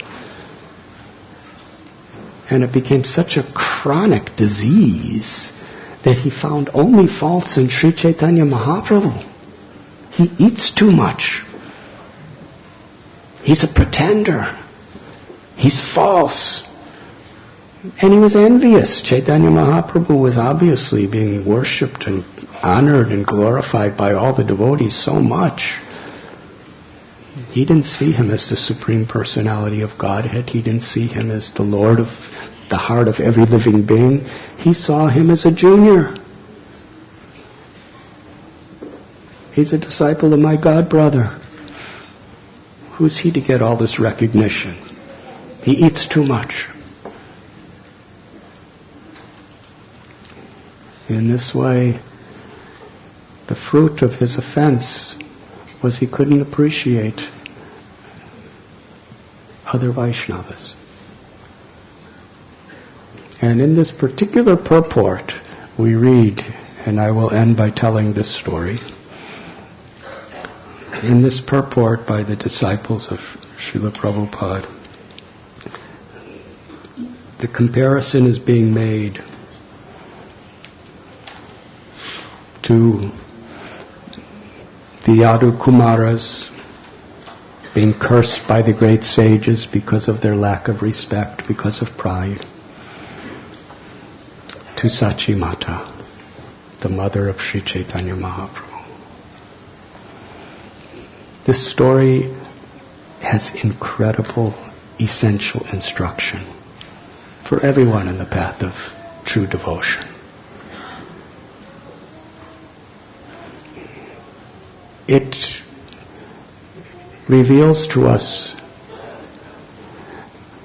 And it became such a chronic disease that he found only faults in Sri Chaitanya Mahaprabhu. He eats too much. He's a pretender. He's false. And he was envious. Chaitanya Mahaprabhu was obviously being worshipped and honored and glorified by all the devotees so much. He didn't see him as the Supreme Personality of Godhead. He didn't see him as the Lord of the heart of every living being. He saw him as a junior. He's a disciple of my God brother. Who's he to get all this recognition? He eats too much. In this way, the fruit of his offense was he couldn't appreciate other Vaishnavas. And in this particular purport, we read, and I will end by telling this story. In this purport by the disciples of Srila Prabhupada, the comparison is being made to the Yadu Kumaras being cursed by the great sages because of their lack of respect, because of pride, to Sachi Mata, the mother of Sri Chaitanya Mahaprabhu. This story has incredible, essential instruction for everyone in the path of true devotion. It reveals to us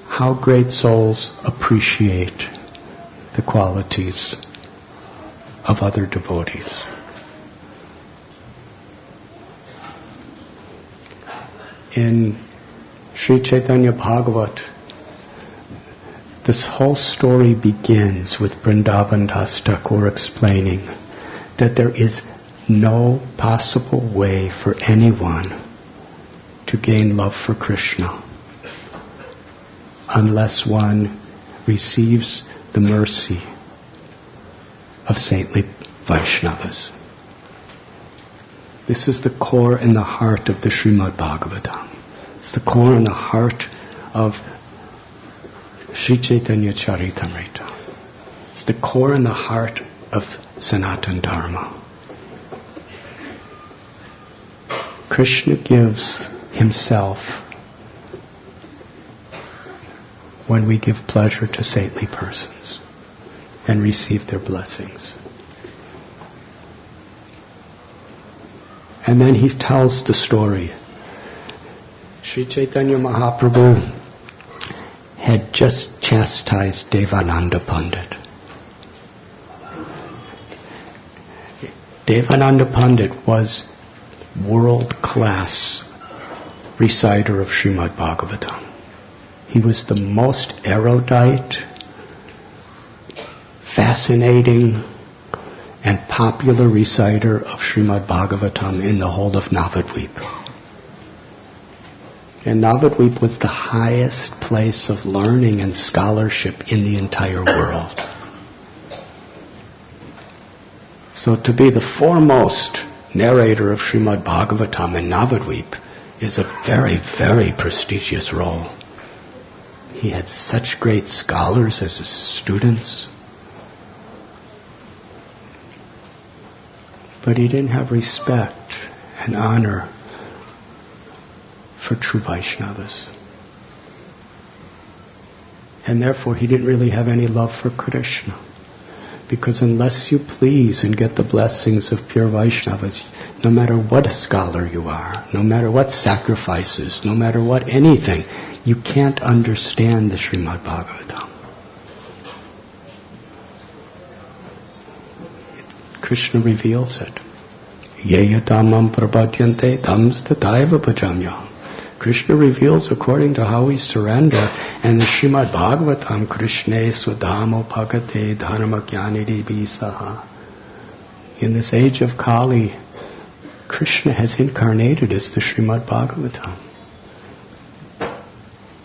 how great souls appreciate the qualities of other devotees. In Sri Chaitanya Bhagavat, this whole story begins with Vrindavan Das Thakur explaining that there is no possible way for anyone to gain love for Krishna unless one receives the mercy of saintly Vaishnavas. This is the core and the heart of the Srimad Bhagavatam. It's the core and the heart of Sri Chaitanya Charitamrita. It's the core and the heart of Sanatana Dharma. Krishna gives himself when we give pleasure to saintly persons and receive their blessings. And then he tells the story. Sri Chaitanya Mahaprabhu had just chastised Devananda Pandit. Devananda Pandit was world-class reciter of Srimad Bhagavatam. He was the most erudite, fascinating, and popular reciter of Srimad Bhagavatam in the whole of Navadvip. And Navadvip was the highest place of learning and scholarship in the entire world. So to be the foremost narrator of Srimad Bhagavatam in Navadvip is a very, very prestigious role. He had such great scholars as his students. But he didn't have respect and honor for true Vaishnavas. And therefore he didn't really have any love for Krishna. Because unless you please and get the blessings of pure Vaishnavas, no matter what a scholar you are, no matter what sacrifices, no matter what anything, you can't understand the Srimad Bhagavatam. Krishna reveals it. Yeya dhammam prapadyante dhams tataiva bhajamyam. Krishna reveals according to how we surrender, and the Srimad Bhagavatam, Krishne swadhamo bhagate dharma jnanidi bisaha. In this age of Kali, Krishna has incarnated as the Srimad Bhagavatam.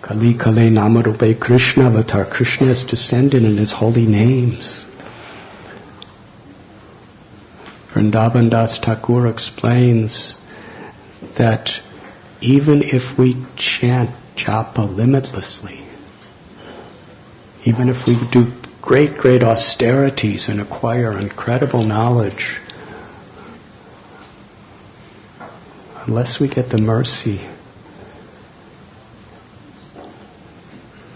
Kali Kale Namarupe Krishna Avatar. Krishna has descended in his holy names. Vrindavan Das Thakur explains that even if we chant japa limitlessly, even if we do great, great austerities and acquire incredible knowledge, unless we get the mercy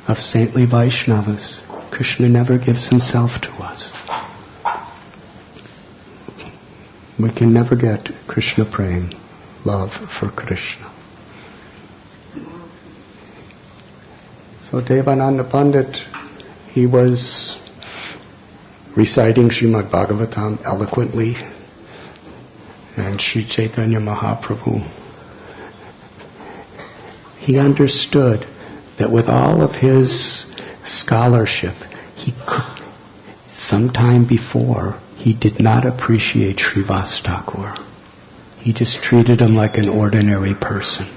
of saintly Vaishnavas, Krishna never gives himself to us. We can never get Krishna prem, love for Krishna. So Devananda Pandit, he was reciting Srimad Bhagavatam eloquently, and Sri Chaitanya Mahaprabhu, he understood that with all of his scholarship, he could, sometime before, he did not appreciate Srivas Thakur. He just treated him like an ordinary person.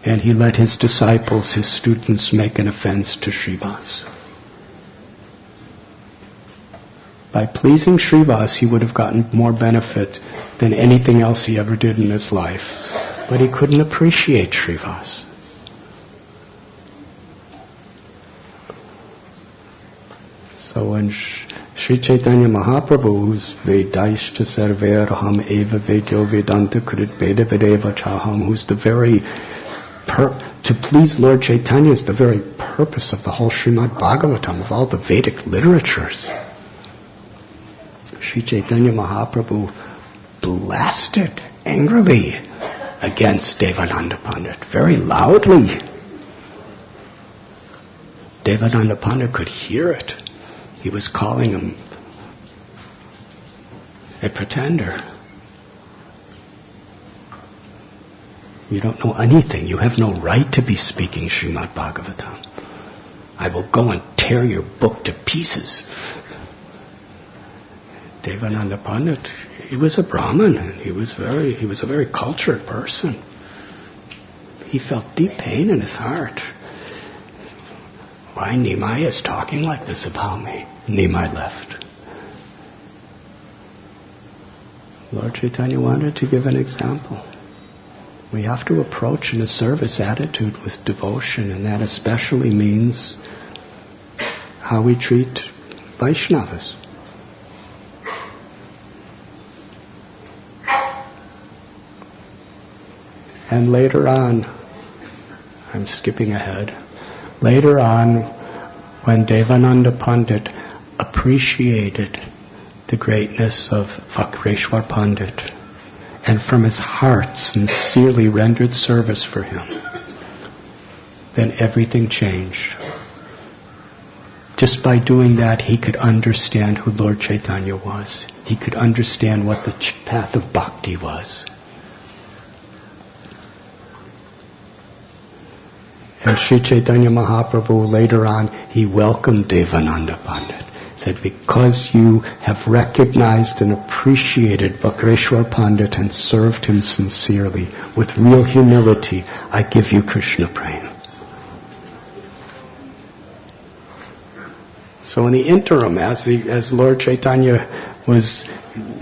And he let his disciples, his students, make an offense to Srivas. By pleasing Srivas, he would have gotten more benefit than anything else he ever did in his life. But he couldn't appreciate Srivas. So when Sri Chaitanya Mahaprabhu, who's Vedaishta Sarver Ham Eva Vedyo Vedanta Krit Veda Vedeva Chaham, who's the very to please Lord Chaitanya is the very purpose of the whole Srimad Bhagavatam, of all the Vedic literatures. Sri Chaitanya Mahaprabhu blasted angrily against Devananda Pandit, very loudly. Devananda Pandit could hear it. He was calling him a pretender. You don't know anything. You have no right to be speaking Srimad Bhagavatam. I will go and tear your book to pieces. Devananda Pandit, he was a Brahmin, and he was a very cultured person. He felt deep pain in his heart. Why Nimai is talking like this about me? Nimai left. Lord Chaitanya wanted to give an example. We have to approach in a service attitude with devotion, and that especially means how we treat Vaishnavas. And later on, I'm skipping ahead, later on when Devananda Pandit appreciated the greatness of Vakreshwar Pandit, and from his heart sincerely rendered service for him, then everything changed. Just by doing that, he could understand who Lord Chaitanya was. He could understand what the path of bhakti was. And Sri Chaitanya Mahaprabhu later on, he welcomed Devananda Pandit. Said, because you have recognized and appreciated Vakreshwar Pandit and served him sincerely, with real humility, I give you Krishna Prema. So in the interim, as Lord Chaitanya was,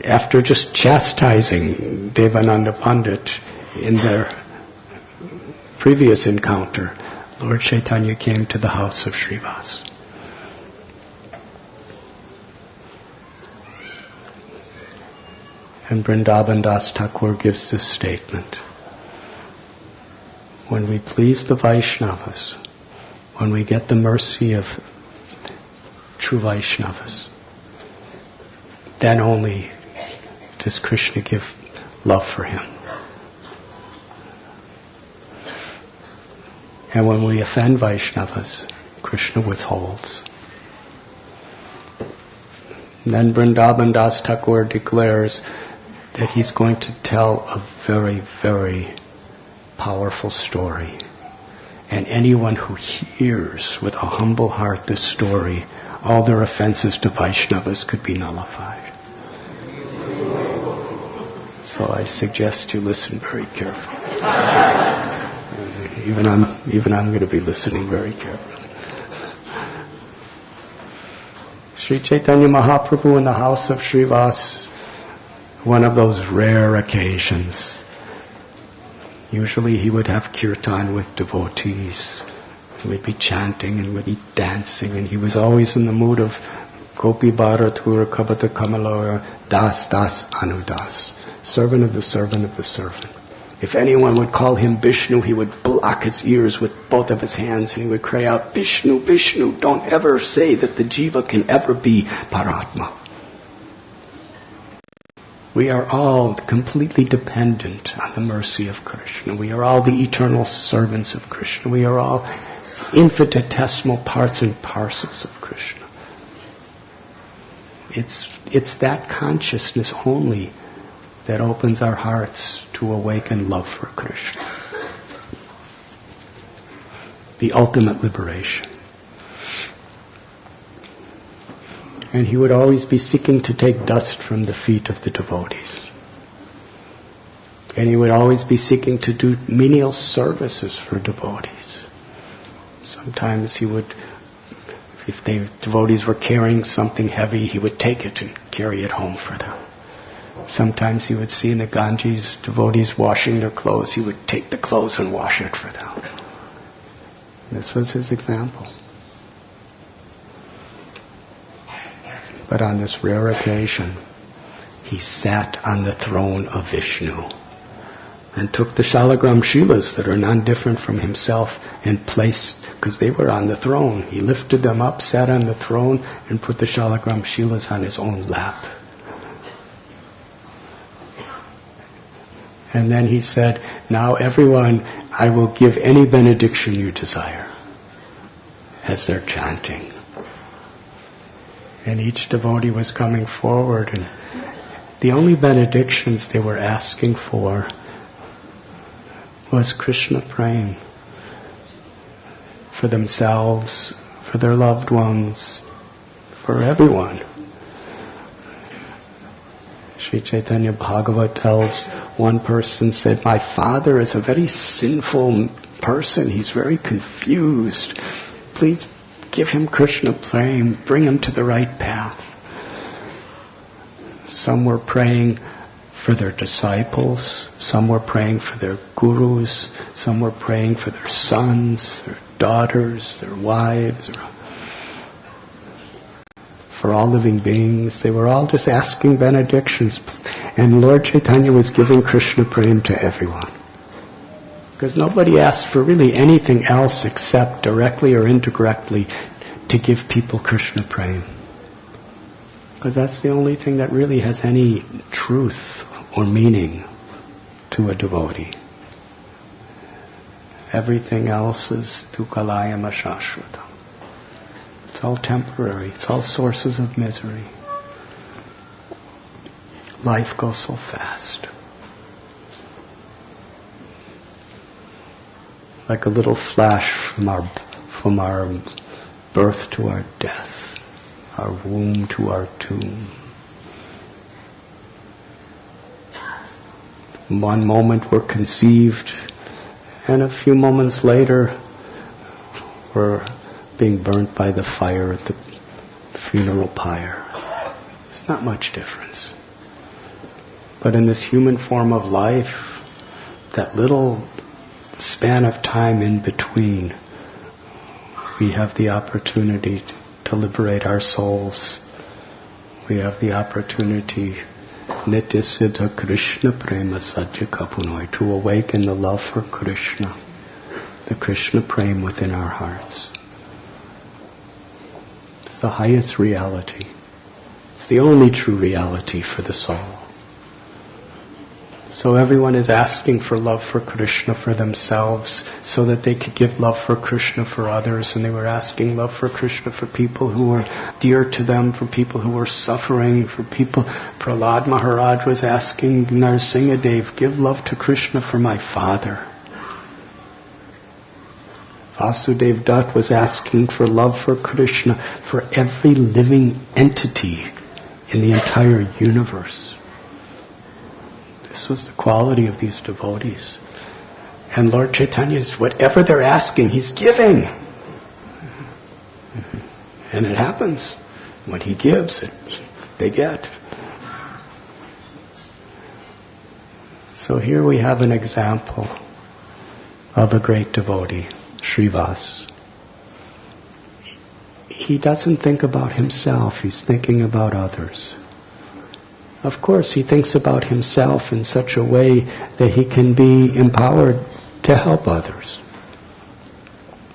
after just chastising Devananda Pandit in their previous encounter, Lord Chaitanya came to the house of Srivas. And Vrindavan Das Thakur gives this statement. When we please the Vaishnavas, when we get the mercy of true Vaishnavas, then only does Krishna give love for him. And when we offend Vaishnavas, Krishna withholds. And then Vrindavan Das Thakur declares that he's going to tell a very, very powerful story. And anyone who hears with a humble heart this story, all their offenses to Vaishnavas could be nullified. So I suggest you listen very carefully. Even I'm going to be listening very carefully. Sri Chaitanya Mahaprabhu in the house of Srivas, one of those rare occasions. Usually he would have kirtan with devotees. He would be chanting and would be dancing, and he was always in the mood of Gopi Bharatur Kabata Kamala Das Das Anudas, servant of the servant of the servant. If anyone would call him Vishnu, he would block his ears with both of his hands and he would cry out, Vishnu, Vishnu, don't ever say that the jiva can ever be Paratma. We are all completely dependent on the mercy of Krishna. We are all the eternal servants of Krishna. We are all infinitesimal parts and parcels of Krishna. It's that consciousness only that opens our hearts to awaken love for Krishna. The ultimate liberation. And he would always be seeking to take dust from the feet of the devotees. And he would always be seeking to do menial services for devotees. Sometimes he would If devotees were carrying something heavy, he would take it and carry it home for them. Sometimes he would see in the Ganges devotees washing their clothes. He would take the clothes and wash it for them. This was his example. But on this rare occasion, he sat on the throne of Vishnu and took the Shalagram Shilas that are none different from himself and placed, because they were on the throne. He lifted them up, sat on the throne, and put the Shalagram Shilas on his own lap. And then he said, now everyone, I will give any benediction you desire, as they're chanting. And each devotee was coming forward, and the only benedictions they were asking for was Krishna Prem, for themselves, for their loved ones, for everyone. Sri Chaitanya Bhagavat tells one person said, my father is a very sinful person. He's very confused. Please give him Krishna Prem. Bring him to the right path. Some were praying for their disciples. Some were praying for their gurus. Some were praying for their sons, their daughters, their wives, for all living beings. They were all just asking benedictions. And Lord Chaitanya was giving Krishna Prem to everyone. Because nobody asked for really anything else except directly or indirectly to give people Krishna Prem. Because that's the only thing that really has any truth or meaning to a devotee. Everything else is dukkhalayam ashashvatam. It's all temporary. It's all sources of misery. Life goes so fast. Like a little flash from our birth to our death, our womb to our tomb. One moment we're conceived, and a few moments later we're being burnt by the fire at the funeral pyre. There's not much difference. But in this human form of life, that little span of time in between, we have the opportunity to liberate our souls. We have the opportunity Nityasiddha Krishna Prema Satya Kapunoi, to awaken the love for Krishna, the Krishna Prem within our hearts. It's the highest reality. It's the only true reality for the soul. So everyone is asking for love for Krishna for themselves so that they could give love for Krishna for others. And they were asking love for Krishna for people who were dear to them, for people who were suffering, for people. Prahlad Maharaj was asking Narsingadev, give love to Krishna for my father. Vasudev Dutt was asking for love for Krishna for every living entity in the entire universe. This was the quality of these devotees. And Lord Chaitanya's, whatever they're asking, He's giving. And it happens. When He gives, they get. So here we have an example of a great devotee, Srivas. He doesn't think about himself, he's thinking about others. Of course, he thinks about himself in such a way that he can be empowered to help others.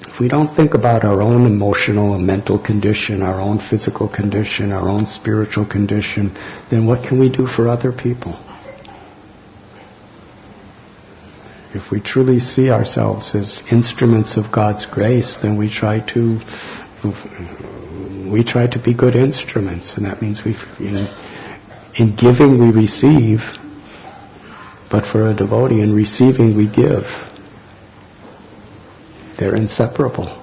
If we don't think about our own emotional and mental condition, our own physical condition, our own spiritual condition, then what can we do for other people? If we truly see ourselves as instruments of God's grace, then we try to be good instruments, and that means in giving we receive, but for a devotee, in receiving we give. They're inseparable.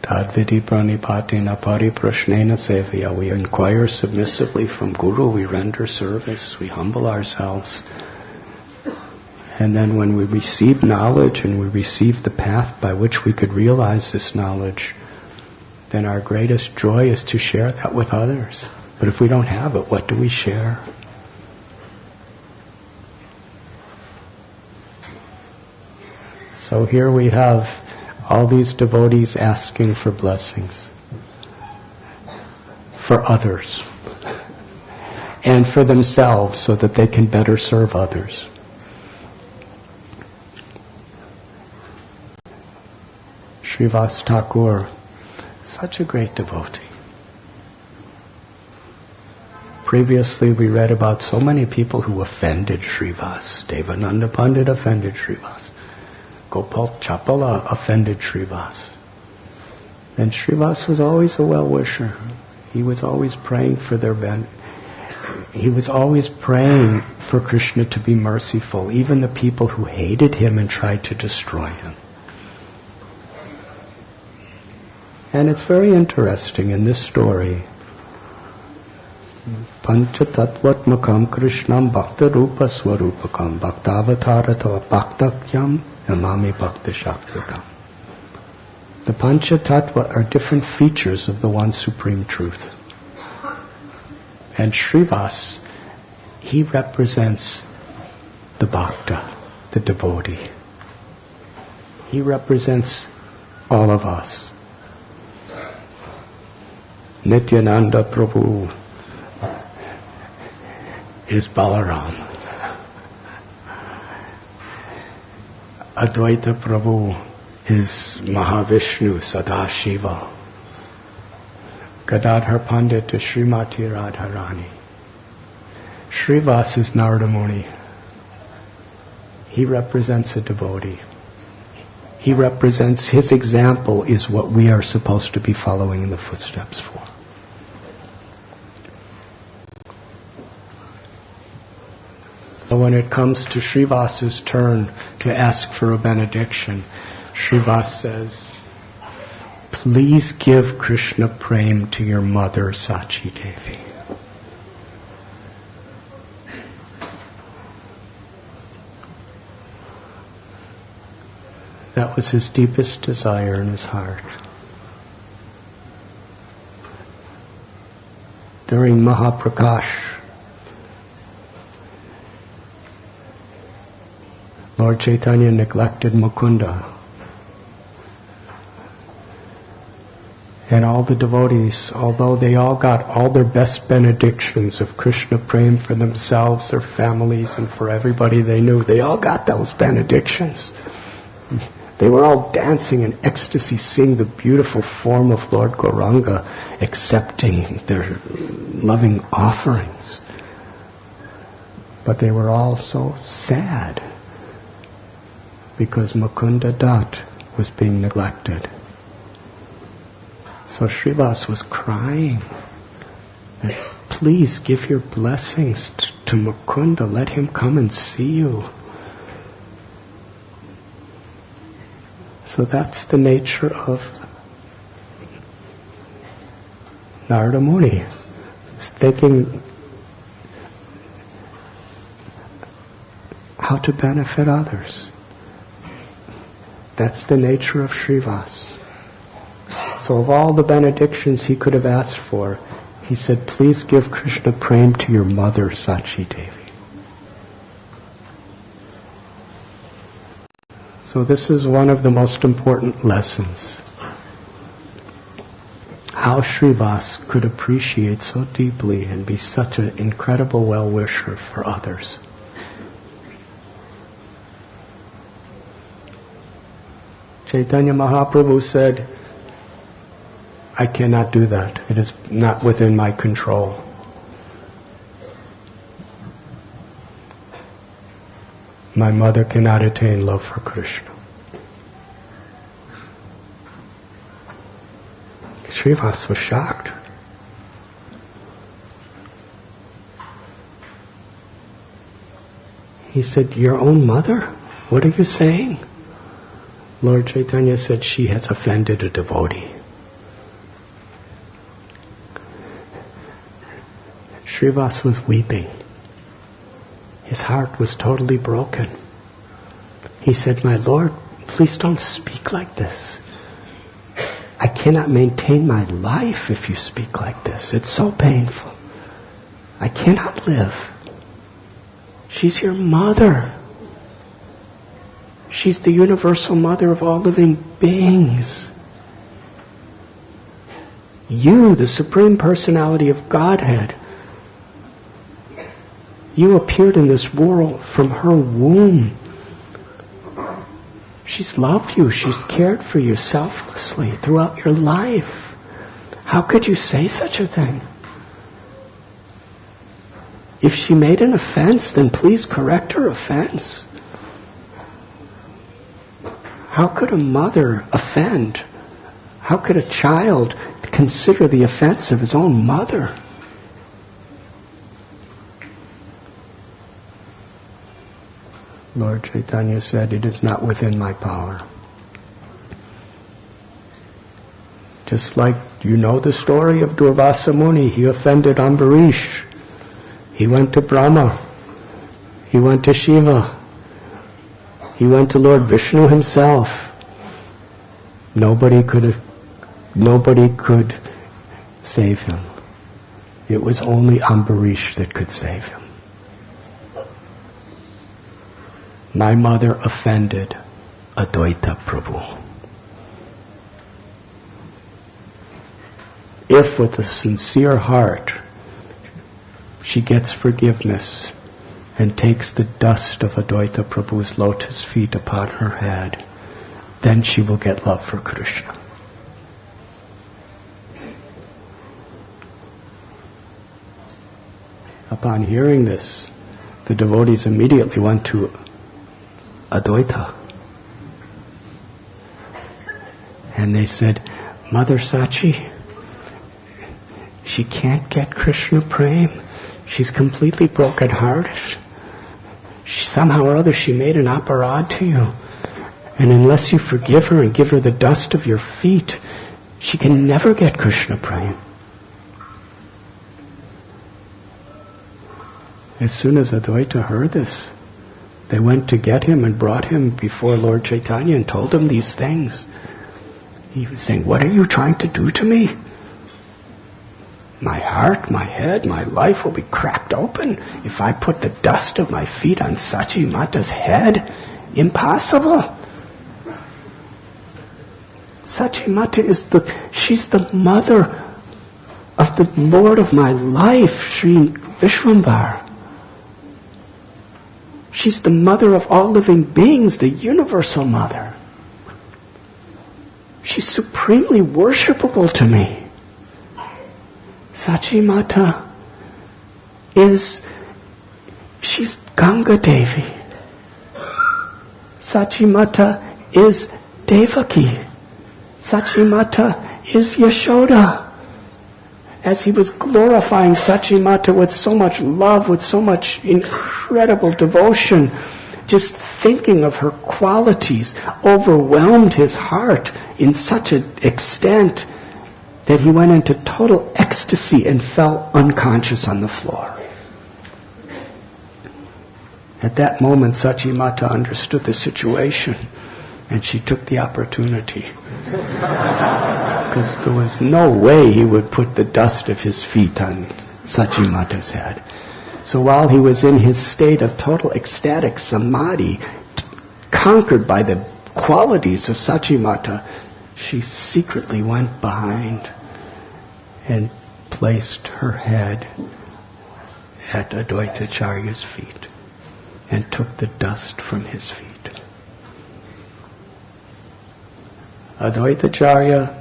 Tadvidi pranipatina pariprashnena sevaya. We inquire submissively from Guru, we render service, we humble ourselves. And then when we receive knowledge and we receive the path by which we could realize this knowledge, then our greatest joy is to share that with others. But if we don't have it, what do we share? So here we have all these devotees asking for blessings for others and for themselves so that they can better serve others. Srivas Thakur, such a great devotee. Previously we read about so many people who offended Srivas. Devananda Pandit offended Srivas. Gopal Chapala offended Srivas. And Srivas was always a well-wisher. He was always praying for their benefit. He was always praying for Krishna to be merciful, even the people who hated him and tried to destroy him. And it's very interesting in this story. Panchatattvatmakam Krishnam Bhakta Rupa Swarupakam Bhaktavatarata Bhaktakyam Namami Bhakta Shaktikam. The Panchatattva are different features of the one supreme truth. And Srivas, he represents the Bhakta, the devotee. He represents all of us. Nityananda Prabhu is Balaram. Advaita Prabhu is Mahavishnu, Sadashiva. Gadadhar Pandit is Srimati Radharani. Srivas is Narada Muni. He represents a devotee. He represents, his example is what we are supposed to be following in the footsteps for. So when it comes to Srivas's turn to ask for a benediction, Srivas says, please give Krishna Prem to your mother Sachi Devi. That was his deepest desire in his heart. During Mahaprakash, Lord Chaitanya neglected Mukunda. And all the devotees, although they all got all their best benedictions of Krishna Prem for themselves, their families, and for everybody they knew, they all got those benedictions. They were all dancing in ecstasy, seeing the beautiful form of Lord Gauranga, accepting their loving offerings. But they were all so sad because Mukunda Dutt was being neglected. So Srivas was crying, please give your blessings to Mukunda, let him come and see you. So that's the nature of Narada Muni. He's thinking how to benefit others. That's the nature of Srivas. So of all the benedictions he could have asked for, he said, please give Krishna Prem to your mother Sachi Devi. So this is one of the most important lessons. How Srivas could appreciate so deeply and be such an incredible well-wisher for others. Chaitanya Mahaprabhu said, I cannot do that. It is not within my control. My mother cannot attain love for Krishna. Srivas was shocked. He said, your own mother? What are you saying? Lord Chaitanya said, she has offended a devotee. Srivas was weeping. His heart was totally broken. He said, "My Lord, please don't speak like this. I cannot maintain my life if you speak like this. It's so painful. I cannot live. She's your mother. She's the universal mother of all living beings. You, the Supreme Personality of Godhead, you appeared in this world from her womb. She's loved you. She's cared for you selflessly throughout your life. How could you say such a thing? If she made an offense, then please correct her offense. How could a mother offend? How could a child consider the offense of his own mother?" Lord Chaitanya said, "It is not within my power." Just like you know the story of Durvasa Muni, he offended Ambarish. He went to Brahma. He went to Shiva. He went to Lord Vishnu himself. Nobody could save him. It was only Ambarish that could save him. My mother offended Advaita Prabhu. If with a sincere heart she gets forgiveness and takes the dust of Advaita Prabhu's lotus feet upon her head, then she will get love for Krishna. Upon hearing this, the devotees immediately went to Advaita. And they said, "Mother Sachi, she can't get Krishna Prem. She's completely broken-hearted. Somehow or other she made an aparad to you. And unless you forgive her and give her the dust of your feet, she can never get Krishna Prem." As soon as Advaita heard this, they went to get him and brought him before Lord Chaitanya and told him these things. He was saying, "What are you trying to do to me? My heart, my head, my life will be cracked open if I put the dust of my feet on Sachi Mata's head. Impossible. Sachi Mata she's the mother of the Lord of my life, Sri Vishwambar. She's the mother of all living beings, the universal mother. She's supremely worshipable to me. Sachi Mata she's Ganga Devi. Sachi Mata is Devaki. Sachi Mata is Yashoda." As he was glorifying Sachi Mata with so much love, with so much incredible devotion, just thinking of her qualities overwhelmed his heart in such an extent that he went into total ecstasy and fell unconscious on the floor. At that moment, Sachi Mata understood the situation, and she took the opportunity. Because there was no way he would put the dust of his feet on Sachi Mata's head. So while he was in his state of total ecstatic samadhi, conquered by the qualities of Sachi Mata, she secretly went behind and placed her head at Advaitacharya's feet and took the dust from his feet. Advaitacharya,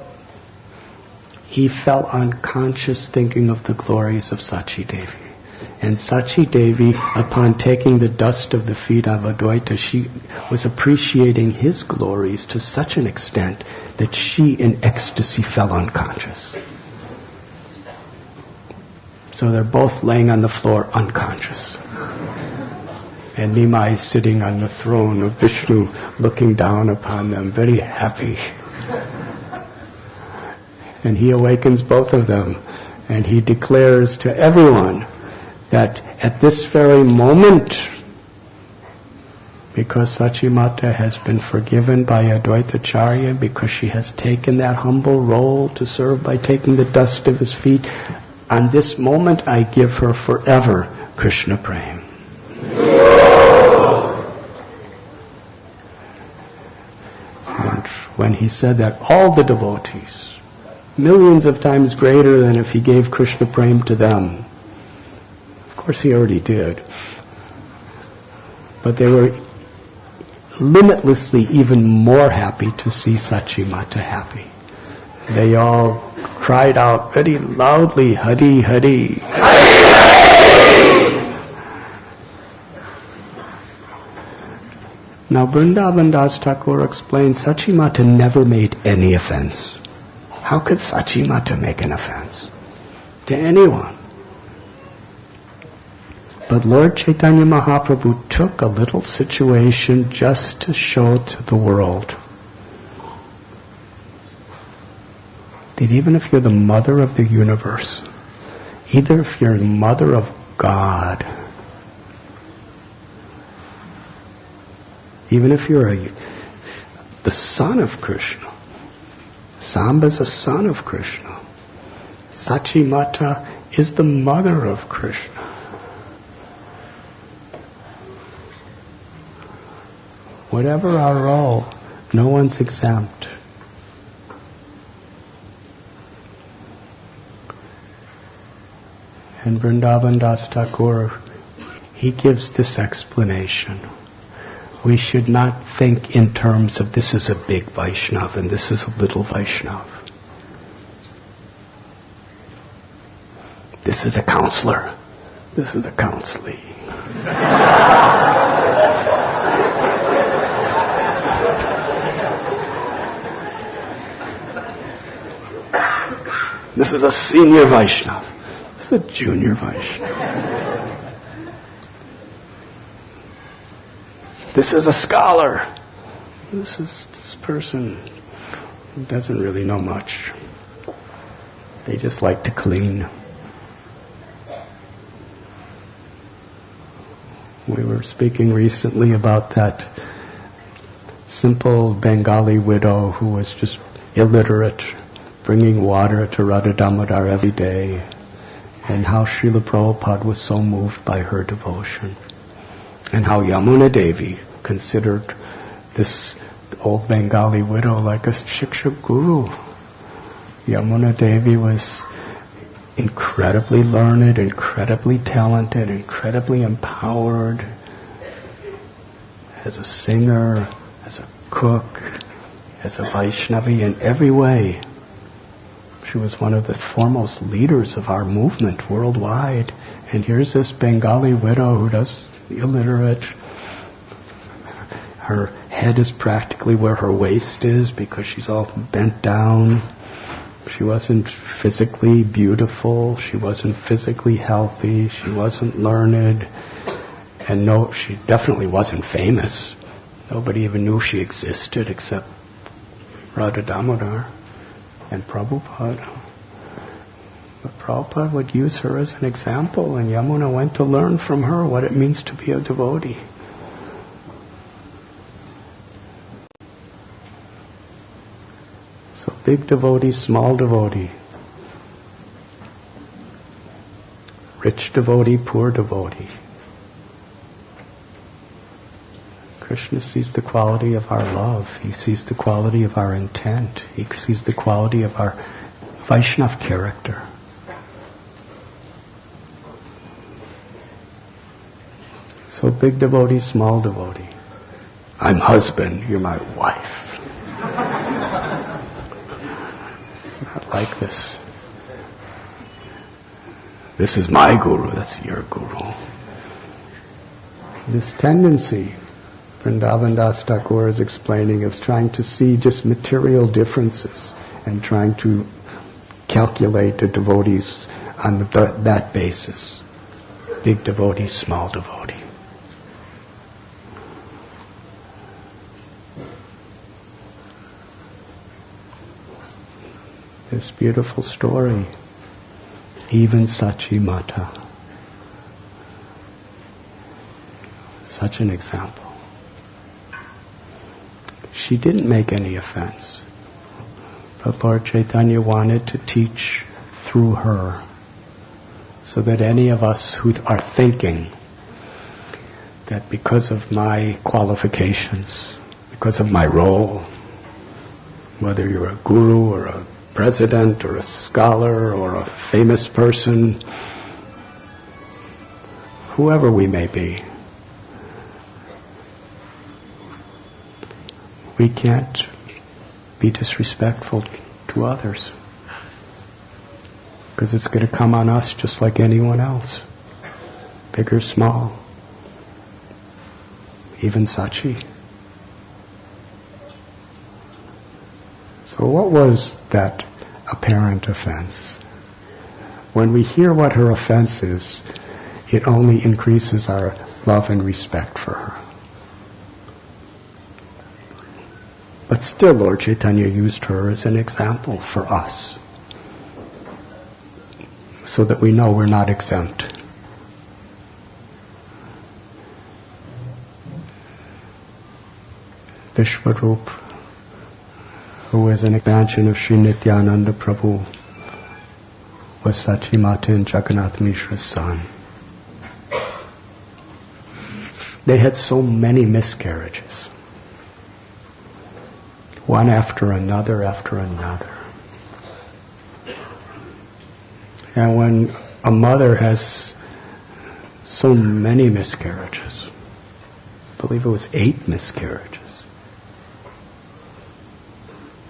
he fell unconscious thinking of the glories of Sachi Devi. And Sachi Devi, upon taking the dust of the feet of Advaita, she was appreciating his glories to such an extent that she in ecstasy fell unconscious. So they're both laying on the floor unconscious. And Nimai is sitting on the throne of Vishnu, looking down upon them, very happy. And he awakens both of them, and he declares to everyone that at this very moment, because Sachimata has been forgiven by Advaitacharya, because she has taken that humble role to serve by taking the dust of his feet, on this moment I give her forever Krishna Prem. And when he said that, all the devotees, millions of times greater than if he gave Krishna Prem to them. Of course he already did. But they were limitlessly even more happy to see Sachimata happy. They all cried out very loudly, Hare Hare. Now Vrindavan Das Thakur explains Sachimata never made any offense. How could Sachimata make an offense to anyone? But Lord Chaitanya Mahaprabhu took a little situation just to show to the world that even if you're the mother of the universe, either if you're the mother of God, even if you're the son of Krishna, Samba's a son of Krishna, Sachimata is the mother of Krishna. Whatever our role, no one's exempt. And Vrindavan Das Thakur, he gives this explanation. We should not think in terms of this is a big Vaishnav and this is a little Vaishnav. This is a counselor. This is a counselee. This is a senior Vaishnav. This is a junior Vaishnav. This is a scholar. This person who doesn't really know much. They just like to clean. We were speaking recently about that simple Bengali widow who was just illiterate, bringing water to Radha Damodar every day, and how Srila Prabhupada was so moved by her devotion, and how Yamuna Devi considered this old Bengali widow like a Shiksha guru. Yamuna Devi was incredibly learned, incredibly talented, incredibly empowered as a singer, as a cook, as a Vaishnavi in every way. She was one of the foremost leaders of our movement worldwide. And here's this Bengali widow who does illiterate. Her head is practically where her waist is because she's all bent down. She wasn't physically beautiful. She wasn't physically healthy. She wasn't learned. And no, she definitely wasn't famous. Nobody even knew she existed except Radha Damodar and Prabhupada. But Prabhupada would use her as an example, and Yamuna went to learn from her what it means to be a devotee. So big devotee, small devotee, rich devotee, poor devotee. Krishna sees the quality of our love. He sees the quality of our intent. He sees the quality of our Vaishnav character. So big devotee, small devotee. I'm husband, you're my wife. It's not like this. This is my guru, that's your guru. This tendency, Vrindavan Das Thakur is explaining, of trying to see just material differences and trying to calculate the devotees on that basis. Big devotee, small devotee. This beautiful story, even Sachimata, such an example. she didn't make any offense. But Lord Chaitanya wanted to teach through her, so that any of us who are thinking that because of my qualifications, because of my role, whether you're a guru or a president or a scholar or a famous person, whoever we may be, we can't be disrespectful to others, because it's going to come on us just like anyone else, big or small, even Sachi. So what was that apparent offense? When we hear what her offense is, it only increases our love and respect for her. But still, Lord Chaitanya used her as an example for us, so that we know we're not exempt. Vishwarup, who is an expansion of Sri Nityananda Prabhu, was Sachi Mata and Jagannath Mishra's son. They had so many miscarriages, one after another after another. And when a mother has so many miscarriages, I believe it was 8 miscarriages,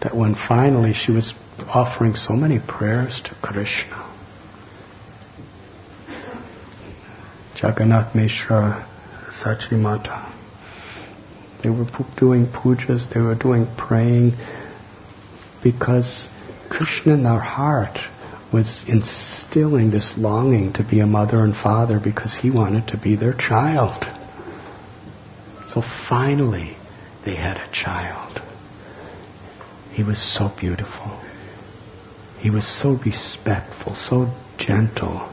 that when finally she was offering so many prayers to Krishna, Jagannath Mishra, Sachi Mata, they were doing pujas, they were doing praying, because Krishna in their heart was instilling this longing to be a mother and father, because he wanted to be their child. So finally they had a child. He was so beautiful. He was so respectful, so gentle.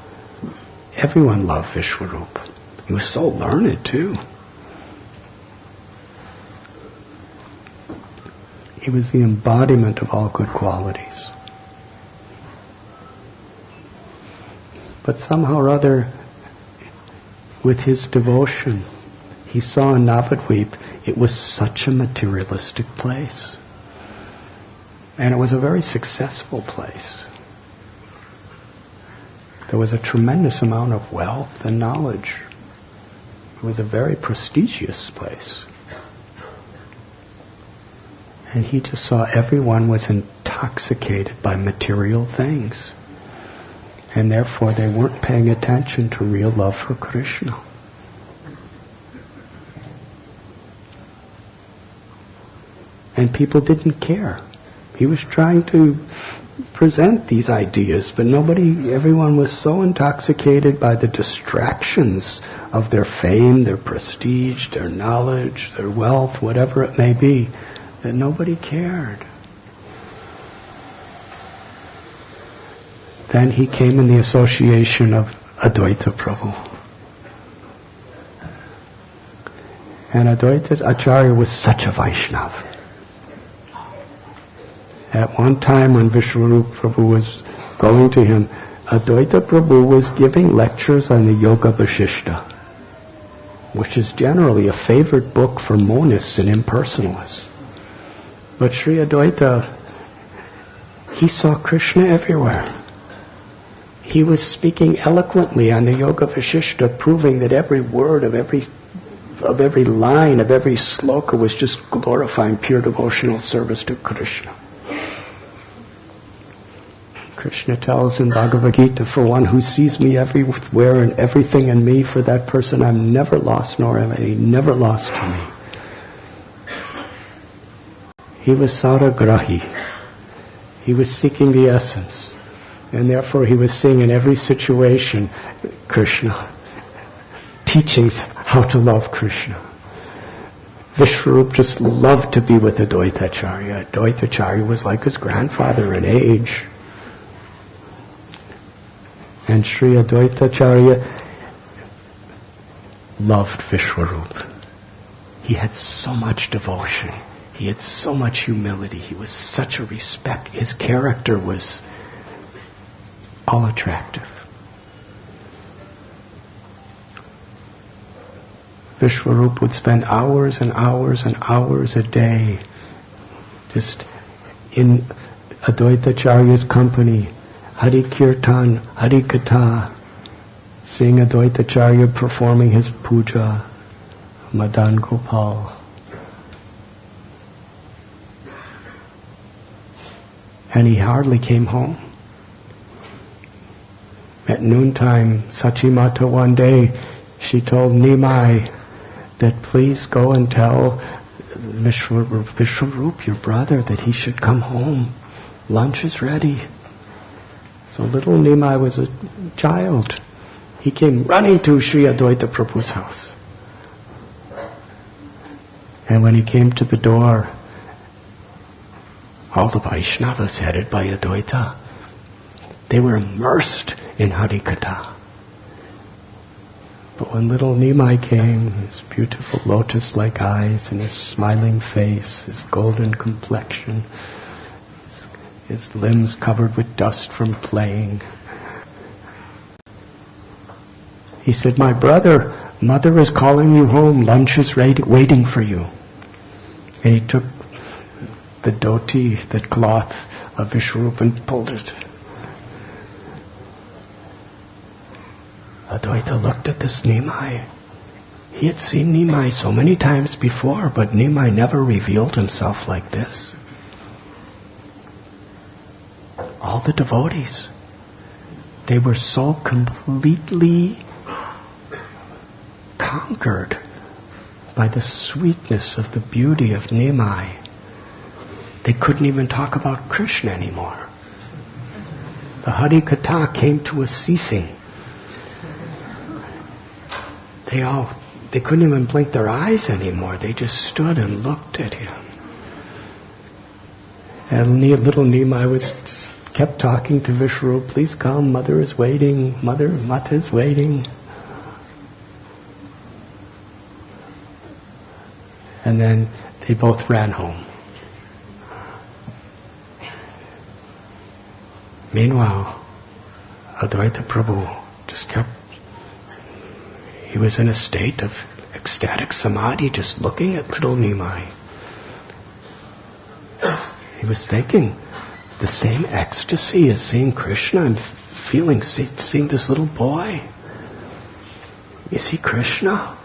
Everyone loved Vishwarup. He was so learned too. He was the embodiment of all good qualities. But somehow or other, with his devotion, he saw in Navadvip, it was such a materialistic place. And it was a very successful place. There was a tremendous amount of wealth and knowledge. It was a very prestigious place. And he just saw everyone was intoxicated by material things. And therefore they weren't paying attention to real love for Krishna. And people didn't care. He was trying to present these ideas, but everyone was so intoxicated by the distractions of their fame, their prestige, their knowledge, their wealth, whatever it may be, that nobody cared. Then he came in the association of Advaita Prabhu. And Advaita Acharya was such a Vaishnava. At one time when Vishwarup Prabhu was going to him, Advaita Prabhu was giving lectures on the Yoga Vashishta, which is generally a favorite book for monists and impersonalists. But Sri Advaita, he saw Krishna everywhere. He was speaking eloquently on the Yoga Vashishta, proving that every word of every line of every sloka was just glorifying pure devotional service to Krishna. Krishna tells in Bhagavad Gita, for one who sees me everywhere and everything in me, for that person I'm never lost, nor am I never lost to me. He was Saragrahi. He was seeking the essence. And therefore he was seeing in every situation Krishna. Teachings how to love Krishna. Vishwarup just loved to be with Advaita Acharya. Advaita Acharya was like his grandfather in age. And Sri Advaita Acharya loved Vishwarup. He had so much devotion. He had so much humility. He was such a respect. His character was all attractive. Vishwarup would spend hours and hours and hours a day just in Advaitacharya's company, Hari Kirtan, Hari Katha, seeing Advaitacharya performing his puja, Madan Gopal. And he hardly came home. At noontime, Sachimata one day, she told Nimai that please go and tell Vishwarup, your brother, that he should come home. Lunch is ready. So little Nimai was a child. He came running to Sri Advaita Prabhu's house. And when he came to the door, all the Vaishnavas headed by Advaita, they were immersed in Harikatha. But when little Nimai came, his beautiful lotus-like eyes and his smiling face, his golden complexion, his limbs covered with dust from playing, he said, "My brother, mother is calling you home. Lunch is waiting for you." And he took the dhoti, the cloth of Vishwarup, and pulled it. Advaita looked at this Nimai. He had seen Nimai so many times before, but Nimai never revealed himself like this. All the devotees, they were so completely conquered by the sweetness of the beauty of Nimai. They couldn't even talk about Krishna anymore. The Hari Katha came to a ceasing. They couldn't even blink their eyes anymore. They just stood and looked at him. And little Nimai just kept talking to Vishwarup, "Please come, mother is waiting, Mata is waiting." And then they both ran home. Meanwhile, Advaita Prabhu just he was in a state of ecstatic samadhi, just looking at little Nimai. He was thinking, the same ecstasy as seeing Krishna and seeing this little boy. Is he Krishna?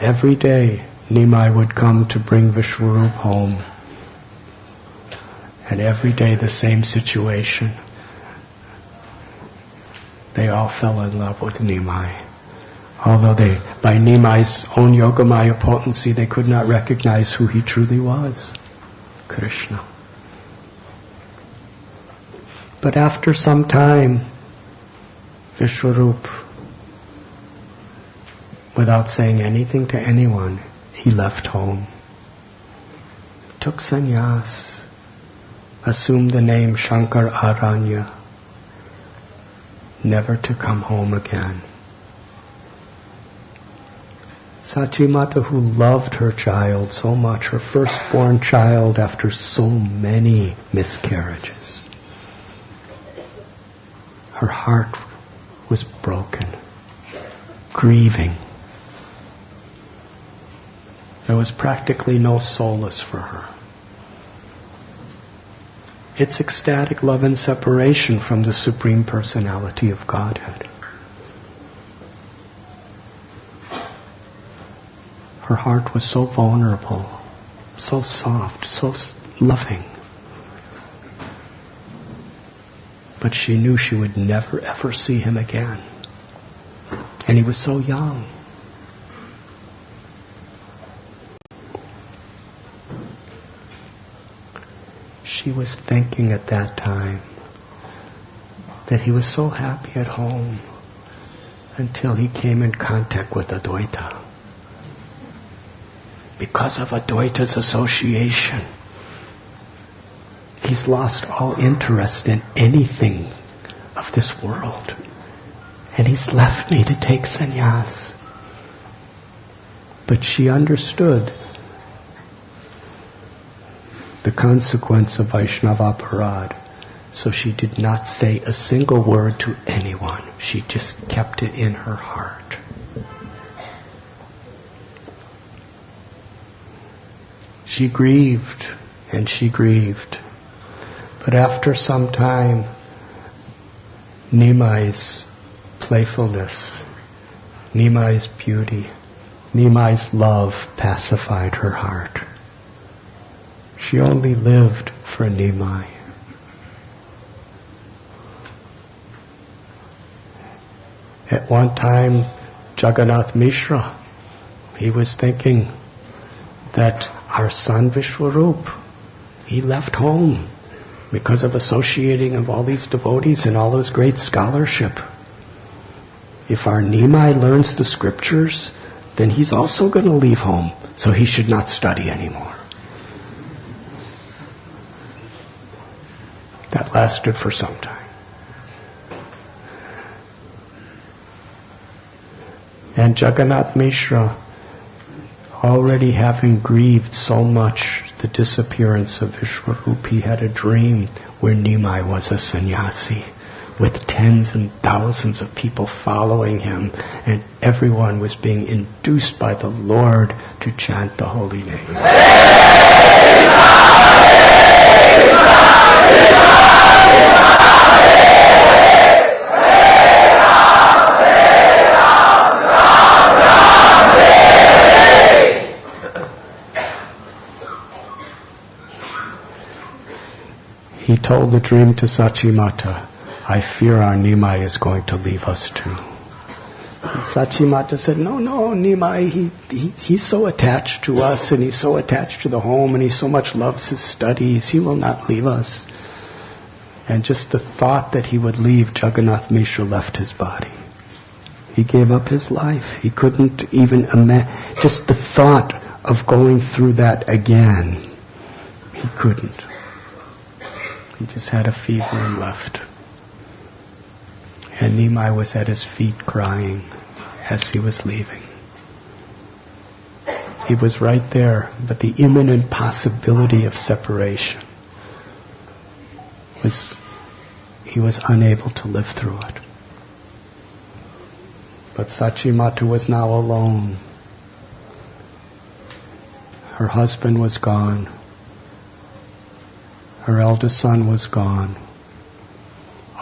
Every day, Nimai would come to bring Vishwarup home. And every day the same situation. They all fell in love with Nimai. Although by Nimai's own Yogamaya potency, they could not recognize who he truly was, Krishna. But after some time, Vishwarup, without saying anything to anyone, he left home, took sannyas, assumed the name Shankar Aranya, never to come home again. Sachimata, who loved her child so much, her firstborn child after so many miscarriages, her heart was broken, grieving. There was practically no solace for her. It's ecstatic love and separation from the Supreme Personality of Godhead. Her heart was so vulnerable, so soft, so loving. But she knew she would never ever see him again. And he was so young. She was thinking at that time that he was so happy at home until he came in contact with Advaita. Because of Advaita's association, he's lost all interest in anything of this world. and he's left me to take sannyas. But she understood the consequence of Vaishnava Aparad. So she did not say a single word to anyone. She just kept it in her heart. She grieved and she grieved. But after some time, Nimai's playfulness, Nimai's beauty, Nimai's love pacified her heart. She only lived for Nimai. At one time, Jagannath Mishra, he was thinking that our son Vishwarup, he left home because of associating of all these devotees and all this great scholarship. If our Nimai learns the scriptures, then he's also going to leave home, so he should not study anymore. That lasted for some time. And Jagannath Mishra, already having grieved so much the disappearance of Vishwarup, he had a dream where Nimai was a sannyasi with tens and thousands of people following him, and everyone was being induced by the Lord to chant the holy name. He told the dream to Sachimata, I fear our Nimai is going to leave us too. And Sachimata said, no, Nimai, he's so attached to us, and he's so attached to the home, and he so much loves his studies, he will not leave us. And just the thought that he would leave, Jagannath Mishra left his body. He gave up his life. He couldn't even imagine, just the thought of going through that again, he couldn't. He just had a fever and left. And Nimai was at his feet crying as he was leaving. He was right there, but the imminent possibility of separation he was unable to live through it. But Sachimata was now alone. Her husband was gone. Her eldest son was gone.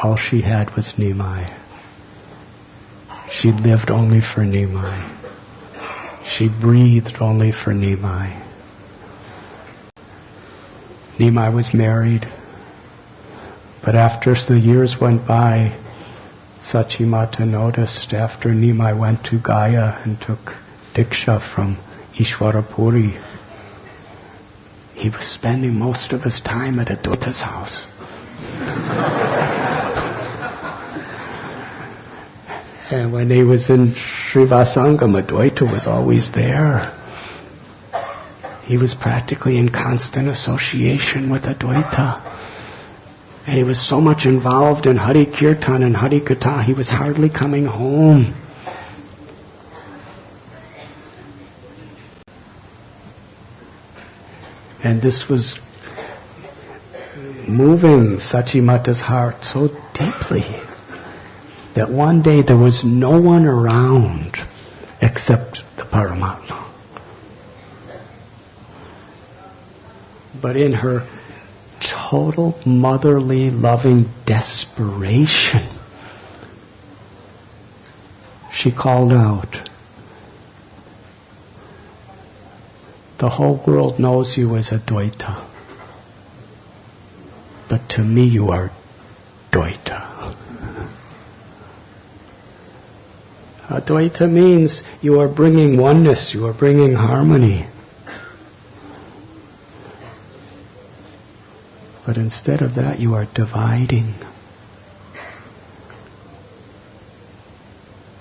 All she had was Nimai. She lived only for Nimai. She breathed only for Nimai. Nimai was married. But after the years went by, Sachimata noticed after Nimai went to Gaya and took Diksha from Ishwarapuri, he was spending most of his time at Adwaita's house. And when he was in Srivasangam, Adwaita was always there. He was practically in constant association with Adwaita. And he was so much involved in Hare Kirtan and Hare Katha, he was hardly coming home. And this was moving Sachimata's heart so deeply that one day there was no one around except the Paramatma. But in her total motherly loving desperation, she called out, the whole world knows you as Adwaita, but to me you are Dvaita. Adwaita means you are bringing oneness, you are bringing harmony. But instead of that, you are dividing.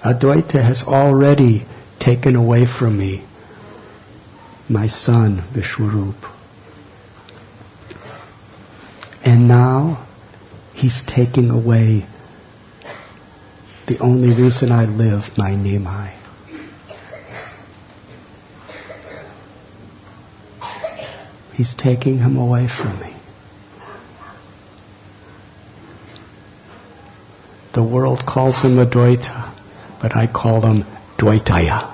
Adwaita has already taken away from me my son, Vishwarup. And now he's taking away The only reason I live, my Nimai. He's taking him away from me. The world calls him Advaita, but I call him Dvaitaya,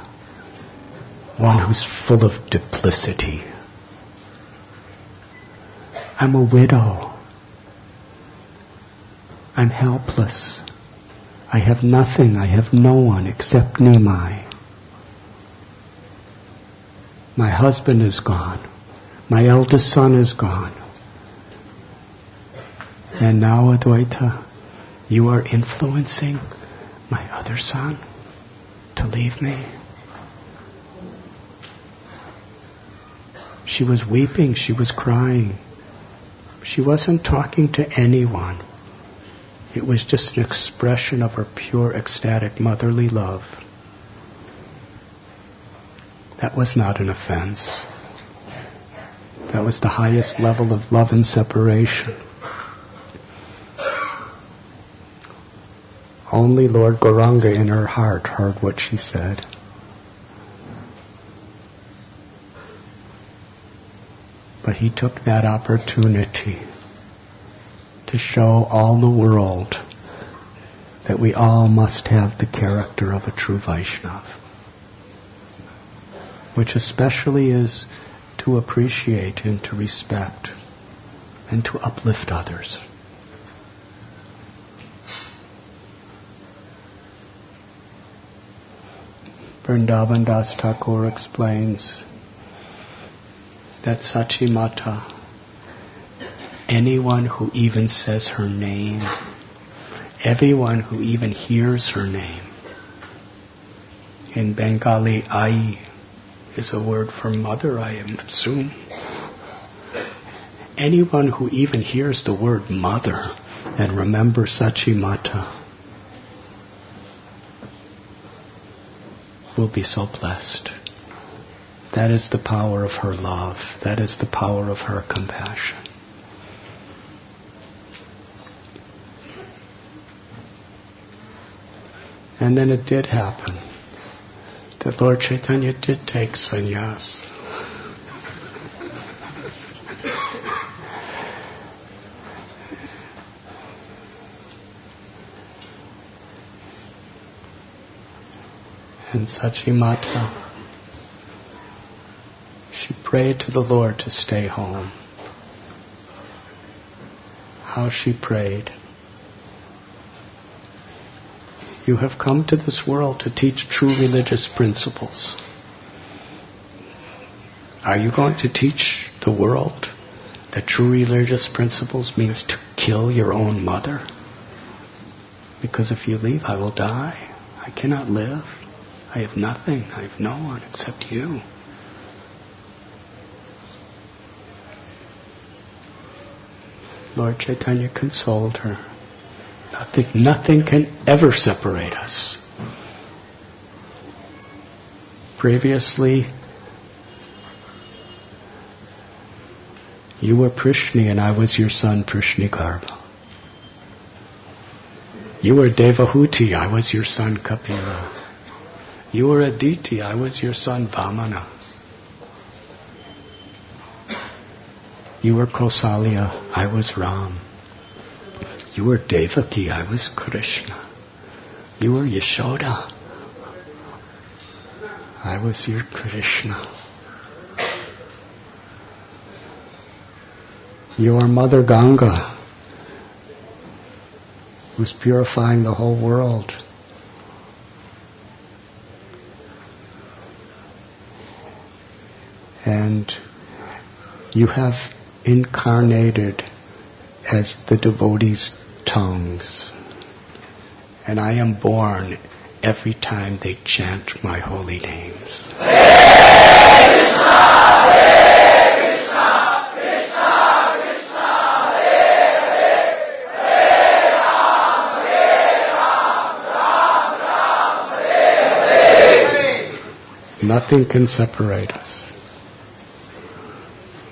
one who's full of duplicity. I'm a widow. I'm helpless. I have nothing, I have no one except Nimai. My husband is gone. My eldest son is gone. And now, Advaita, you are influencing my other son to leave me. She was weeping, she was crying. She wasn't talking to anyone. It was just an expression of her pure, ecstatic, motherly love. That was not an offense. That was the highest level of love and separation. Only Lord Gauranga in her heart heard what she said. But he took that opportunity to show all the world that we all must have the character of a true Vaishnava, which especially is to appreciate and to respect and to uplift others. Vrindavan Das Thakur explains that Sachi Mata, anyone who even says her name, everyone who even hears her name, in Bengali, Ai is a word for mother, I assume. Anyone who even hears the word mother and remembers Sachi Mata will be so blessed. That is the power of her love. That is the power of her compassion. And then it did happen. That Lord Chaitanya did take sannyas. And Sachi Mata, she prayed to the Lord to stay home. How she prayed. You have come to this world to teach true religious principles. Are you going to teach the world that true religious principles means to kill your own mother? Because if you leave, I will die. I cannot live. I have nothing. I have no one except you. Lord Chaitanya consoled her. Nothing can ever separate us. Previously, you were Prishni and I was your son Prishnigarba. You were Devahuti, I was your son Kapila. You were Aditi, I was your son Vamana. You were Kausalya, I was Ram. You were Devaki, I was Krishna. You were Yashoda, I was your Krishna. Your mother Ganga was purifying the whole world. And you have incarnated as the devotees' tongues. And I am born every time they chant my holy names. Hare Krishna, Hare Krishna, Krishna Krishna, Hare Hare, Hare Ram, Ram Ram, Hare Hare. Nothing can separate us.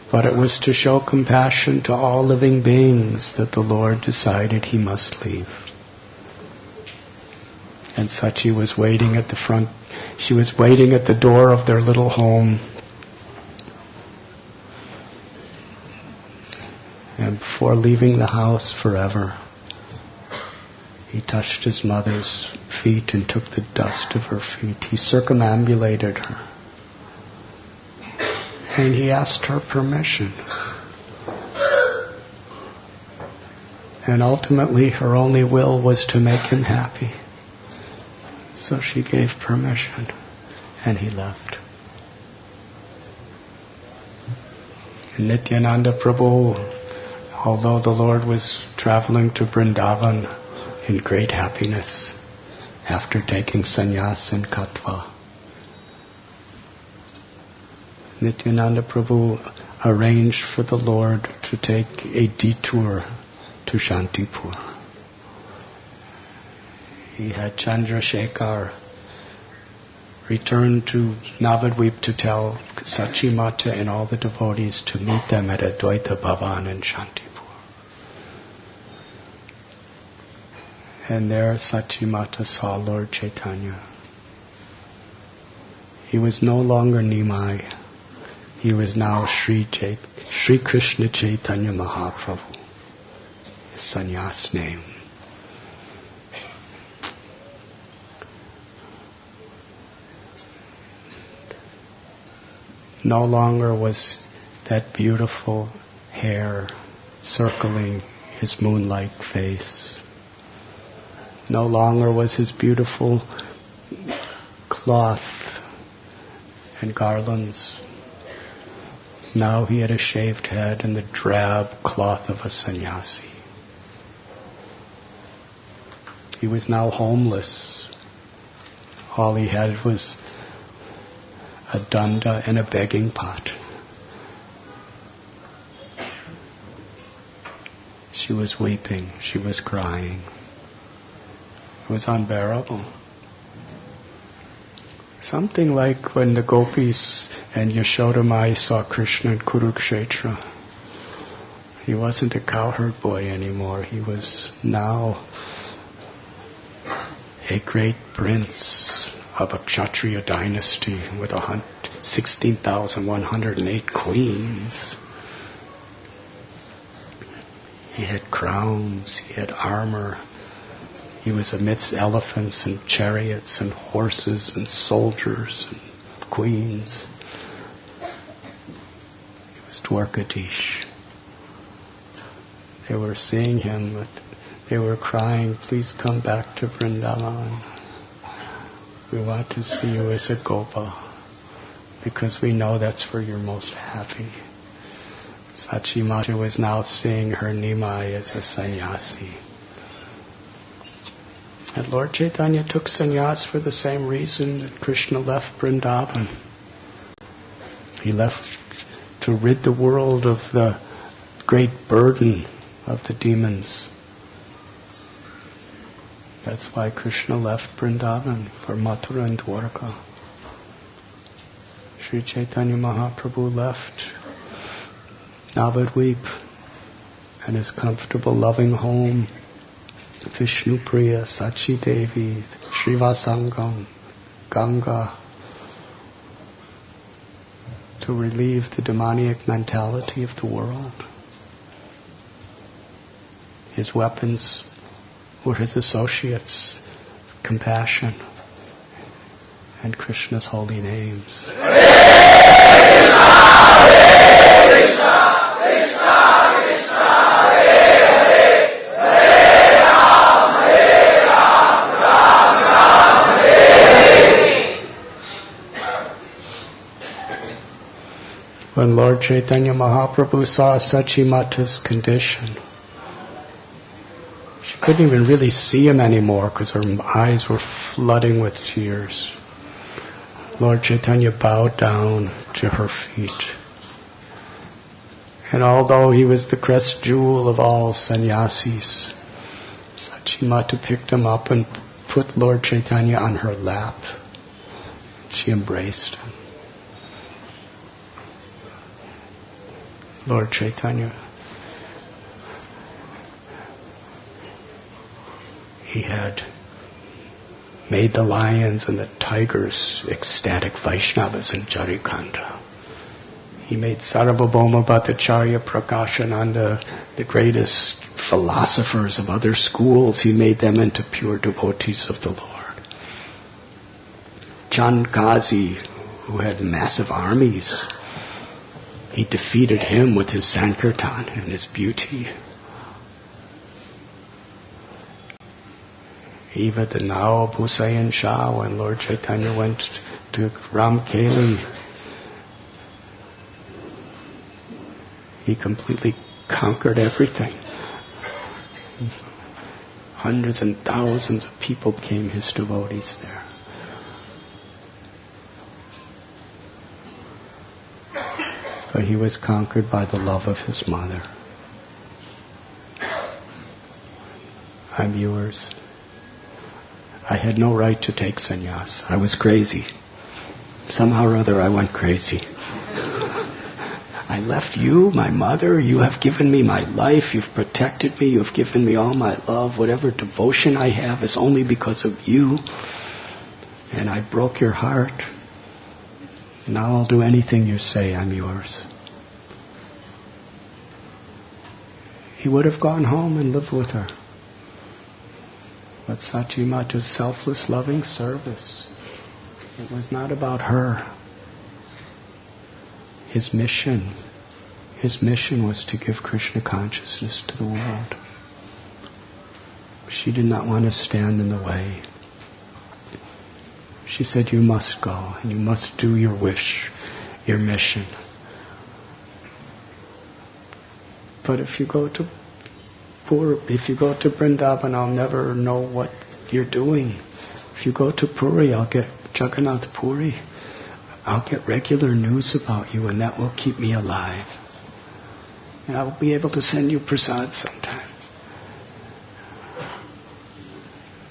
But it was to show compassion to all living beings that the Lord decided he must leave. And Sachi was waiting at the front. She was waiting at the door of their little home. And before leaving the house forever, he touched his mother's feet and took the dust of her feet. He circumambulated her. And he asked her permission. And ultimately her only will was to make him happy. So she gave permission, and he left. And Nityananda Prabhu, although the Lord was traveling to Vrindavan in great happiness after taking sannyas in Katwa, Nityananda Prabhu arranged for the Lord to take a detour to Shantipur. He had Chandrasekhar return to Navadvip to tell Sachi Mata and all the devotees to meet them at Advaita Bhavan in Shantipur. And there Sachi Mata saw Lord Chaitanya. He was no longer Nimai. He was now Sri Krishna Chaitanya Mahaprabhu, his sannyas name. No longer was that beautiful hair circling his moon-like face. No longer was his beautiful cloth and garlands. Now he had a shaved head and the drab cloth of a sannyasi. He was now homeless. All he had was a danda and a begging pot. She was weeping. She was crying. It was unbearable. Something like when the gopis and Yashoda Mai saw Krishna in Kurukshetra. He wasn't a cowherd boy anymore. He was now a great prince of a Kshatriya dynasty with 16,108 queens. He had crowns, he had armor. He was amidst elephants and chariots and horses and soldiers and queens. He was Dwarkadish. They were seeing him, but they were crying, "Please come back to Vrindavan. We want to see you as a Gopa, because we know that's where you're most happy." Sachi Mata was now seeing her Nimai as a sannyasi. And Lord Chaitanya took sannyas for the same reason that Krishna left Vrindavan. He left to rid the world of the great burden of the demons. That's why Krishna left Vrindavan for Mathura and Dwarka. Sri Chaitanya Mahaprabhu left Navadvip and his comfortable, loving home, Vishnu Priya, Sachi Devi, Srivasangam, Ganga, to relieve the demoniac mentality of the world. His weapons were his associates, compassion, and Krishna's holy names. When Lord Chaitanya Mahaprabhu saw Sachi Mata's condition, she couldn't even really see him anymore because her eyes were flooding with tears. Lord Chaitanya bowed down to her feet. And although he was the crest jewel of all sannyasis, Sachi Mata picked him up and put Lord Chaitanya on her lap. She embraced him. Lord Chaitanya, he had made the lions and the tigers ecstatic Vaishnavas in Jarikanda. He made Sarvabhauma Bhattacharya Prakashananda, the greatest philosophers of other schools. He made them into pure devotees of the Lord. Chand Kazi, who had massive armies, he defeated him with his Sankirtan and his beauty. Even the Nawab Hussain Shah, when Lord Chaitanya went to Ramkeli, he completely conquered everything. Hundreds and thousands of people became his devotees there. But he was conquered by the love of his mother. I'm yours. I had no right to take sannyas. I was crazy. Somehow or other I went crazy. I left you, my mother. You have given me my life. You've protected me. You've given me all my love. Whatever devotion I have is only because of you. And I broke your heart. Now I'll do anything you say. I'm yours. He would have gone home and lived with her. But Sachimata's selfless, loving service, it was not about her. His mission was to give Krishna consciousness to the world. She did not want to stand in the way. She said, you must go and you must do your wish, your mission. But if you go to Vrindavan, I'll never know what you're doing. If you go to Puri, I'll get Jagannath Puri. I'll get regular news about you, and that will keep me alive. And I'll be able to send you prasad sometime.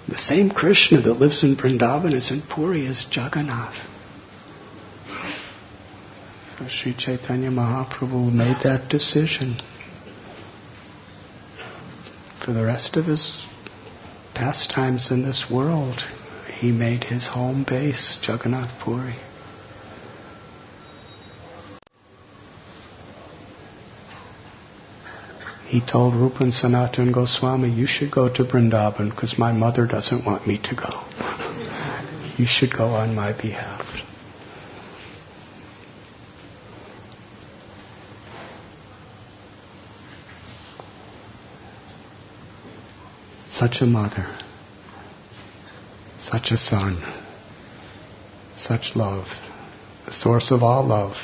The same Krishna that lives in Vrindavan is in Puri as Jagannath. So Sri Chaitanya Mahaprabhu made that decision. For the rest of his pastimes in this world, he made his home base Jagannath Puri. He told Rupa and Sanatana Goswami, you should go to Vrindavan because my mother doesn't want me to go. You should go on my behalf. Such a mother, such a son, such love, the source of all love.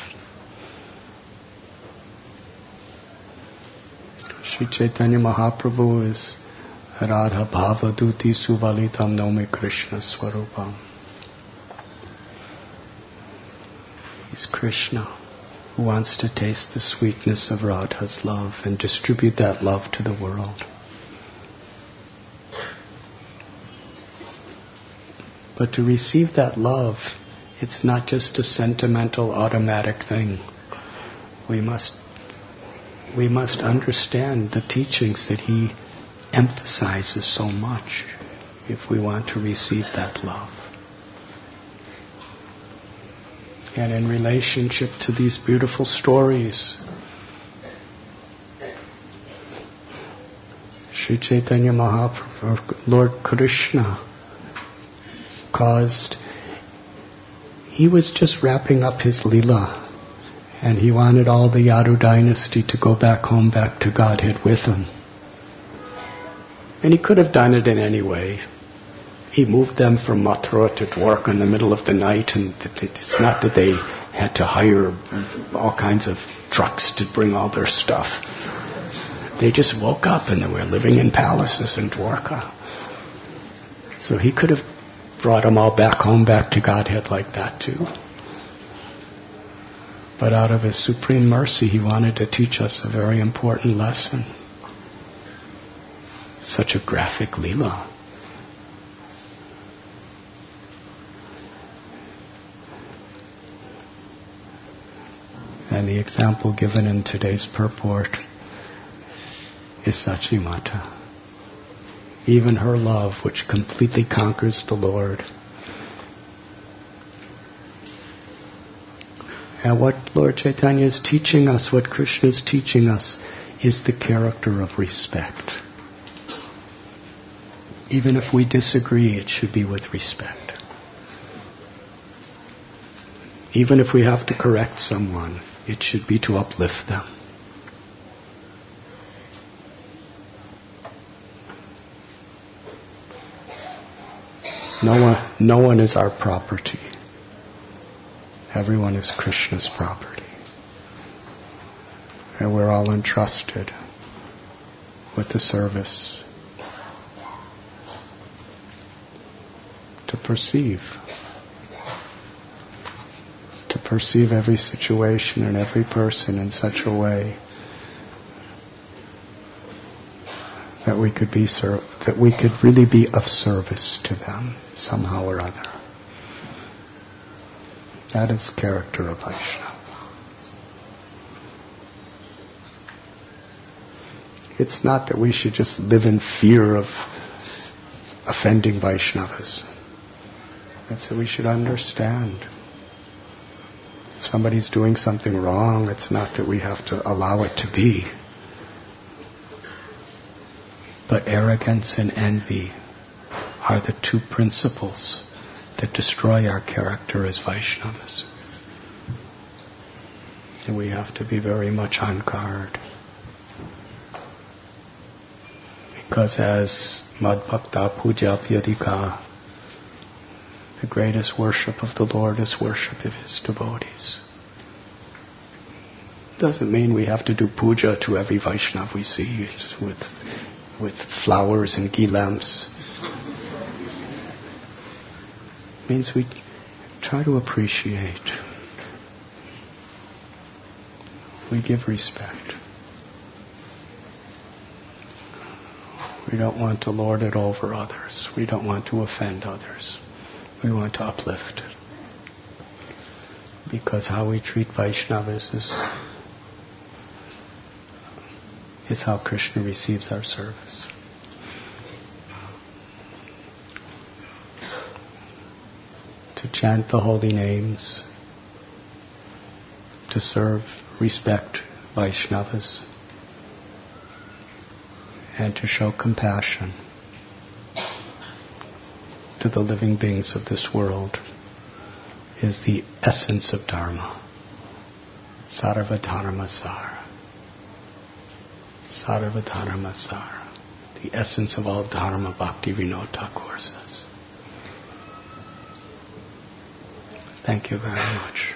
Sri Chaitanya Mahaprabhu is Radha Bhava Duti Suvalitam Nomi Krishna Swarupam. He's Krishna who wants to taste the sweetness of Radha's love and distribute that love to the world. But to receive that love, it's not just a sentimental, automatic thing. We must understand the teachings that he emphasizes so much if we want to receive that love. And in relationship to these beautiful stories, Sri Chaitanya Mahaprabhu, Lord Krishna, he was just wrapping up his Leela. And he wanted all the Yadu dynasty to go back home, back to Godhead with him. And he could have done it in any way. He moved them from Mathura to Dwarka in the middle of the night, and it's not that they had to hire all kinds of trucks to bring all their stuff. They just woke up and they were living in palaces in Dwarka. So he could have brought them all back home, back to Godhead like that too. But out of his supreme mercy, he wanted to teach us a very important lesson. Such a graphic Leela. And the example given in today's purport is Sachimata. even her love, which completely conquers the Lord. And what Lord Chaitanya is teaching us, what Krishna is teaching us, is the character of respect. Even if we disagree, it should be with respect. Even if we have to correct someone, it should be to uplift them. No one is our property. Everyone is Krishna's property. And we're all entrusted with the service to perceive every situation and every person in such a way that we could really be of service to them somehow or other. That is character of Vaishnava. It's not that we should just live in fear of offending Vaishnavas. It's that we should understand. If somebody's doing something wrong, it's not that we have to allow it to be. But arrogance and envy are the two principles that destroy our character as Vaishnavas. And we have to be very much on guard. Because as Madbhakta Puja Vyadika, the greatest worship of the Lord is worship of His devotees. Doesn't mean we have to do puja to every Vaishnava we see with flowers and ghee lamps. It means we try to appreciate. We give respect. We don't want to lord it over others. We don't want to offend others. We want to uplift. Because how we treat Vaishnavas is how Krishna receives our service. To chant the holy names, to serve, respect Vaishnavas, and to show compassion to the living beings of this world is the essence of Dharma. Sarva Dharma Sara. Sarva Dharma Sara. The essence of all Dharma, Bhakti Vinod Thakur says. Thank you very much.